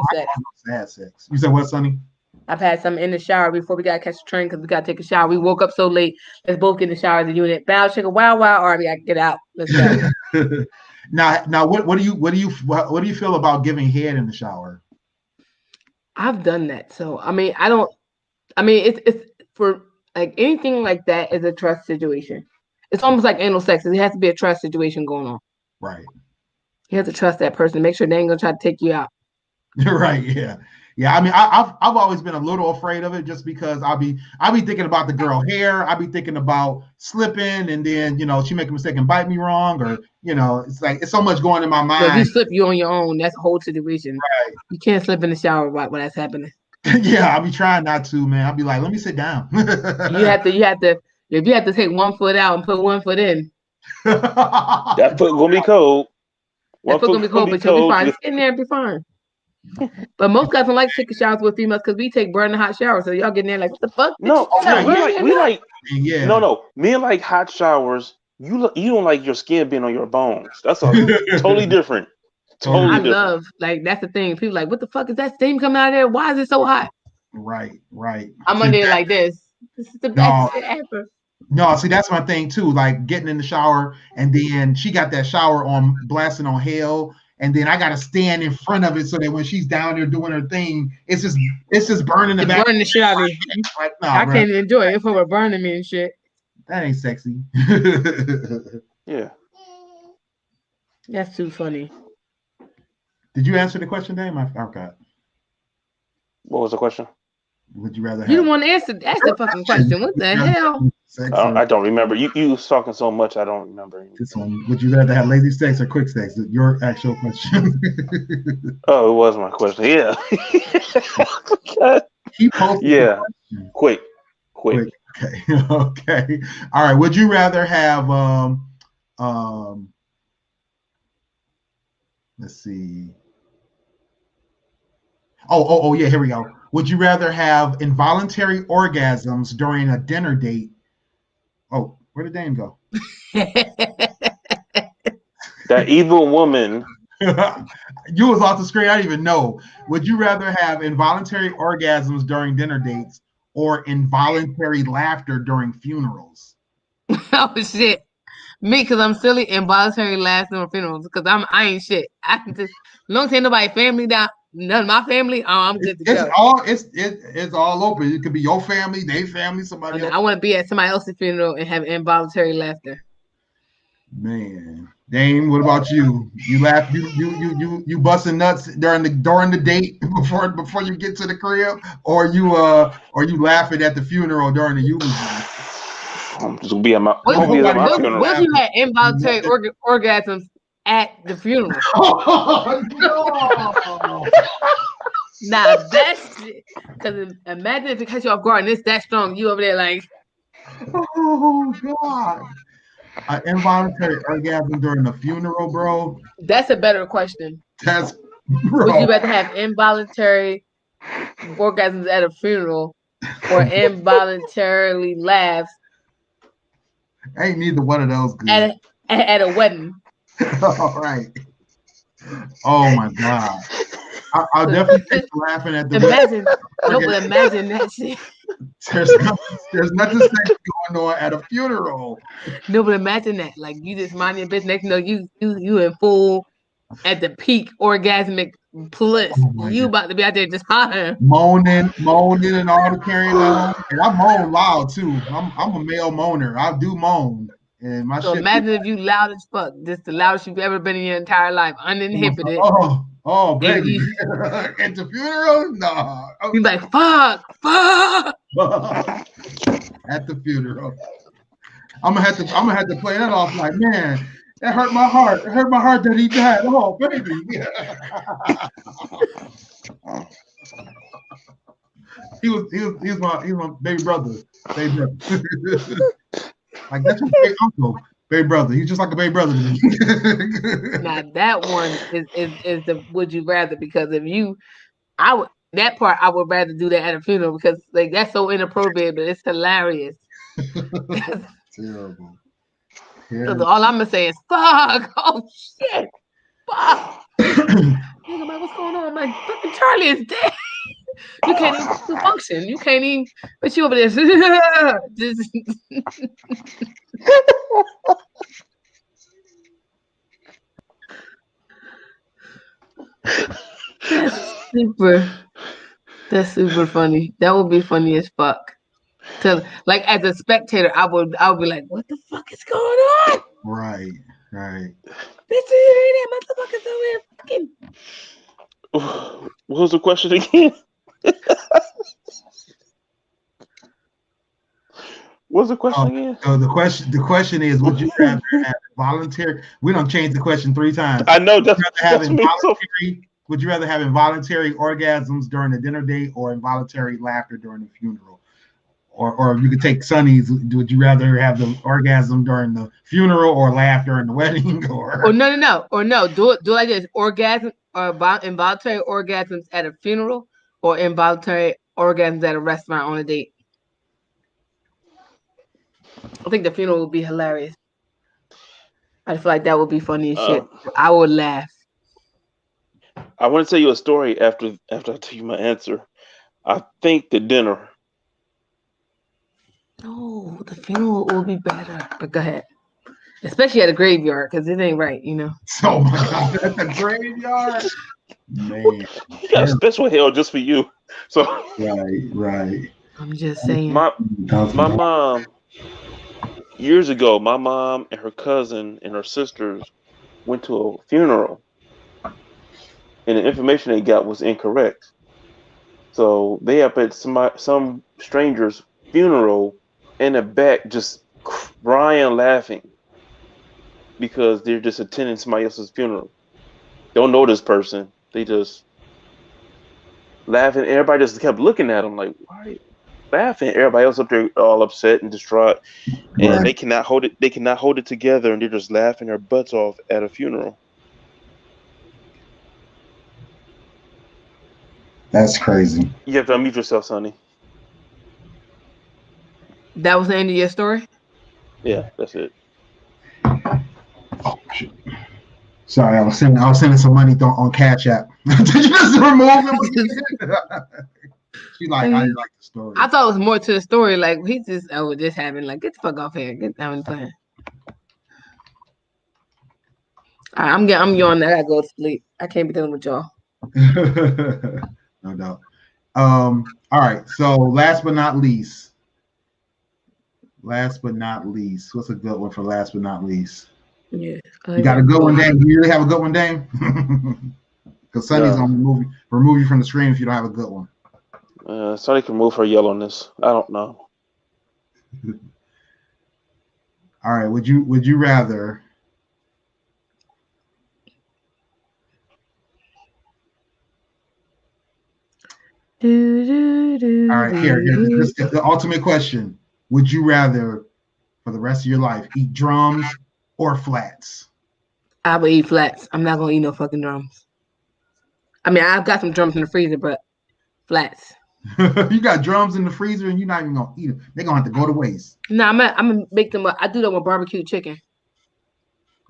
Sad sex. You said what, Sonny? I've had some in the shower before we got to catch the train because we got to take a shower. We woke up so late. Let's both get in the shower as a unit. Bow sugar wow wow, or we got to get out. Let's go. Now, what do you feel about giving head in the shower? I've done that. So, it's for like anything like that is a trust situation. It's almost like anal sex. It has to be a trust situation going on. Right. You have to trust that person. Make sure they ain't going to try to take you out. Right. Yeah. Yeah. I mean, I've always been a little afraid of it just because I'll be thinking about the girl hair. I'll be thinking about slipping and then, she make a mistake and bite me wrong or, it's like, it's so much going in my mind. So if you slip, you on your own. That's a whole situation. Right. You can't slip in the shower while that's happening. Yeah. I'll be trying not to, man. I'll be like, let me sit down. you have to, if you have to take 1 foot out and put 1 foot in. That foot gonna be cold. That foot gonna be cold, but you'll be fine. Just in there and be fine. But most guys don't like taking showers with females because we take burning hot showers. So y'all get in there like, what the fuck? No, we like. Yeah. No. Men like hot showers. You don't like your skin being on your bones. That's totally different. Totally different. Love, like, that's the thing. People like, what the fuck is that steam coming out of there? Why is it so hot? Right. I'm under there like this. This is the best shit ever. No, see, that's my thing too. Like getting in the shower, and then she got that shower on blasting on hell, and then I gotta stand in front of it so that when she's down there doing her thing, it's just burning the back. Burning the shit out of me. Like, I can't enjoy it if it were burning me and shit. That ain't sexy. Yeah. That's too funny. Did you answer the question, Dame? I forgot. What was the question? Would you rather? You didn't want to ask the fucking question. What the hell? I don't remember. You was talking so much, I don't remember. This one. Would you rather have lazy sex or quick sex? Your actual question. Oh, it was my question. Yeah. He posted. Yeah. Quick. Okay. Okay. All right. Would you rather have let's see. Oh, yeah, here we go. Would you rather have involuntary orgasms during a dinner date? Oh, where did Dame go? That evil woman. You was off the screen. I didn't even know. Would you rather have involuntary orgasms during dinner dates or involuntary laughter during funerals? Oh, shit. Me, because I'm silly, involuntary laughter during funerals because I ain't shit. I can just, long as ain't nobody family down. None of my family. Oh, I'm good to go. It's all open. It could be your family, their family, somebody else. I want to be at somebody else's funeral and have involuntary laughter. Man, Dame, what about you? You laugh, you busting nuts during the date before you get to the crib, or you laughing at the funeral during the eulogy? I'm just gonna be at my funeral. What if you had involuntary orgasms at the funeral? Oh, no. Now that's because imagine if it catch you off guard and it's that strong, you over there like, oh God, an involuntary orgasm during the funeral, bro. That's a better question. Bro. Would you rather have involuntary orgasms at a funeral or involuntarily laughs? Ain't neither one of those good. At a wedding. All right. Oh my God. I'll definitely take laughing at the imagine that shit. There's nothing sexy going on at a funeral. No, but imagine that. Like you just mind your business. Next, you in full at the peak orgasmic plus Oh my you God. about to be out there just hollering. Moaning, and all the carrying on. And I moan loud too. I'm a male moaner. I do moan. And my So shit. imagine if you loud as fuck, just the loudest you've ever been in your entire life, uninhibited, and Baby. you At the funeral? No. you like fuck. At the funeral. I'm gonna have to play that off like, man, that hurt my heart. It hurt my heart that he died. Oh, baby. He was my baby brother. Baby brother. Like that's my baby uncle. Baby brother. He's just like a baby brother to me. Now that one is the would you rather, because if you I would that part I would rather do that at a funeral, because like that's so inappropriate, but it's hilarious. Terrible. So all I'm gonna say is fuck. Oh shit. Fuck. Nigga, I'm like, what's going on? I'm like, fucking Charlie is dead. You can't even function. You can't even. But you over there. Just, that's super. That's super funny. That would be funny as fuck. To like as a spectator, I would be like, what the fuck is going on? Right. Bitch, you hear that motherfucker's over here fucking. What was the question again? What's the question again? So the question is, would you rather have voluntary? We don't change the question 3 times. I know Would you rather have involuntary orgasms during the dinner date or involuntary laughter during the funeral? Or you could take Sonny's. Would you rather have the orgasm during the funeral or laugh during the wedding? Or no. Do it like this: orgasm or involuntary orgasms at a funeral, or involuntary orgasms at a restaurant on a date. I think the funeral would be hilarious. I feel like that would be funny as shit. I would laugh. I want to tell you a story after I tell you my answer. I think the dinner. No, the funeral will be better. But go ahead. Especially at a graveyard, because it ain't right, you know. Oh my God, at the graveyard, man. You got a special hell just for you. So right. I'm just saying. My mom, years ago, my mom and her cousin and her sisters went to a funeral, and the information they got was incorrect. So they up at some stranger's funeral in the back, just crying, laughing, because they're just attending somebody else's funeral. Don't know this person. They just laughing. Everybody just kept looking at them like, why are you laughing? Everybody else up there all upset and distraught, and they cannot hold it. They cannot hold it together, and they're just laughing their butts off at a funeral. That's crazy. You have to unmute yourself, Sonny. That was the end of your story? Yeah, that's it. Oh shit. Sorry, I was sending some money on Cash App. Did you just remove it? She's like, I didn't like the story. I thought it was more to the story. Like he just this happened. Like get the fuck off here. Get down and play. I'm yawning. I gotta go to sleep. I can't be dealing with y'all. No doubt. All right. So last but not least. What's a good one for last but not least? Yeah. You got a good one, Dame? You really have a good one, Dame? Because Sonny's gonna remove you from the stream if you don't have a good one. Sonny can move her yellowness. I don't know. All right. Would you rather? All right. Here. This is the ultimate question. Would you rather, for the rest of your life, eat drums or flats? I would eat flats. I'm not gonna eat no fucking drums. I mean, I've got some drums in the freezer, but flats. You got drums in the freezer and you're not even gonna eat them. They're gonna have to go to waste. No, I'm gonna make them up. I do them with barbecue chicken.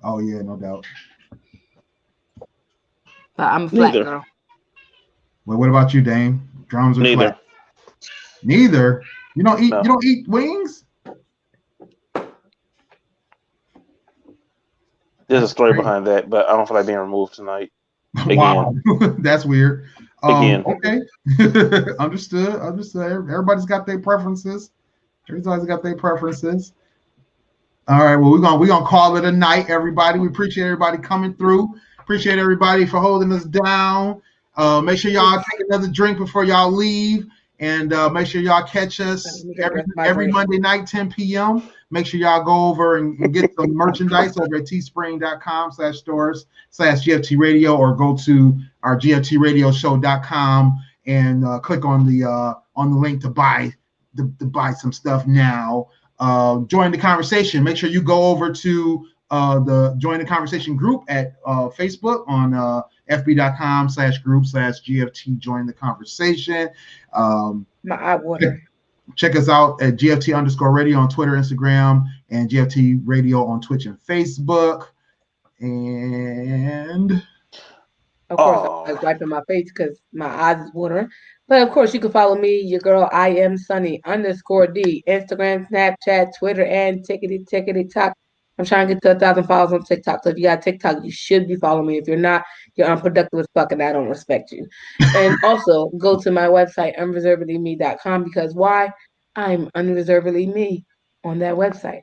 Oh yeah, no doubt. But I'm a flat girl. Well, what about you, Dame? Drums or Neither. flat? Neither. You don't eat. No. You don't eat wings. There's a story behind that, but I don't feel like being removed tonight. Wow, that's weird. Again. Okay, understood. Everybody's got their preferences. All right, well, we're gonna call it a night, everybody. We appreciate everybody coming through. Appreciate everybody for holding us down. Make sure y'all take another drink before y'all leave, and make sure y'all catch us every Monday night, 10 p.m. Make sure y'all go over and get some merchandise over at teespring.com/stores/GFT Radio, or go to our GFTradioshow.com and click on the link to buy some stuff now. Join the conversation. Make sure you go over to the Join the Conversation group at Facebook on fb.com/group/GFT Join the Conversation. My eye water. Check us out at GFT_radio on Twitter, Instagram, and GFT Radio on Twitch and Facebook. And of course, I'm wiping my face because my eyes is watering. But of course, you can follow me, your girl, I am Sunny _D, Instagram, Snapchat, Twitter, and tickety-tock. I'm trying to get to 1,000 followers on TikTok. So if you got TikTok, you should be following me. If you're not, you're unproductive as fuck, and I don't respect you. And also, go to my website, unreservedlyme.com, because why? I'm unreservedly me on that website.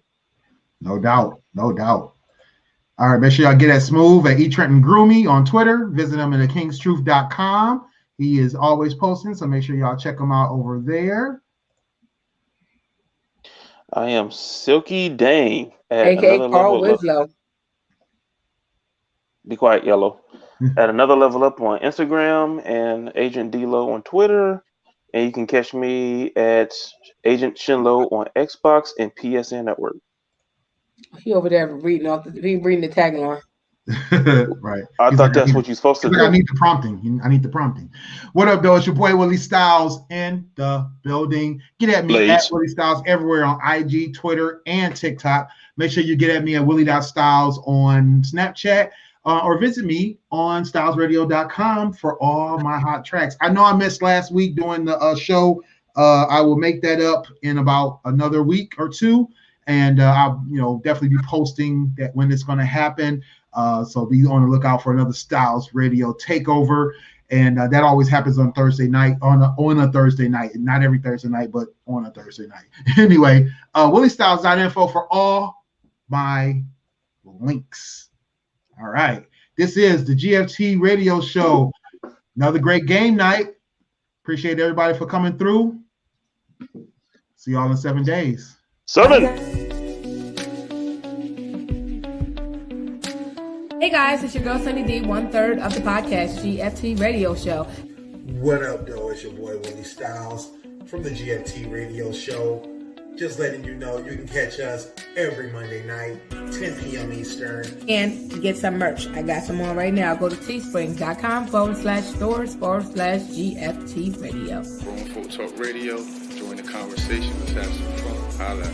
No doubt. All right, make sure y'all get at Smooth at E. Trenton Groomy on Twitter. Visit him at thekingstruth.com. He is always posting, so make sure y'all check him out over there. I am Silky Dane at AKA another Carl level Winslow. up. Be quiet, Yellow. At another level up on Instagram, and Agent D-Lo on Twitter. And you can catch me at Agent Shinlo on Xbox and PSN Network. He over there reading the tagline. Right. I thought that's what you're supposed to do. I need the prompting. What up, though? It's your boy Willie Styles in the building. Get at me at Willie Styles everywhere on IG, Twitter, and TikTok. Make sure you get at me at Willie.Styles on Snapchat, or visit me on stylesradio.com for all my hot tracks. I know I missed last week doing the show. I will make that up in about another week or two, and I'll definitely be posting that when it's going to happen. So be on the lookout for another Styles Radio takeover, and that always happens on Thursday night. On a Thursday night, not every Thursday night, but on a Thursday night. Anyway, WillieStyles.info for all my links. All right, this is the GFT Radio Show. Another great game night. Appreciate everybody for coming through. See y'all in 7 days. 7. Hey guys, it's your girl Sunny D, 1/3 of the podcast GFT Radio Show. What up, though? It's your boy Willie Styles from the GFT Radio Show. Just letting you know you can catch us every Monday night, 10 p.m. Eastern. And to get some merch, I got some on right now. Go to teesprings.com/stores/GFT Radio. Grown Folk Talk Radio. Join the conversation. Let's have some fun. Holla.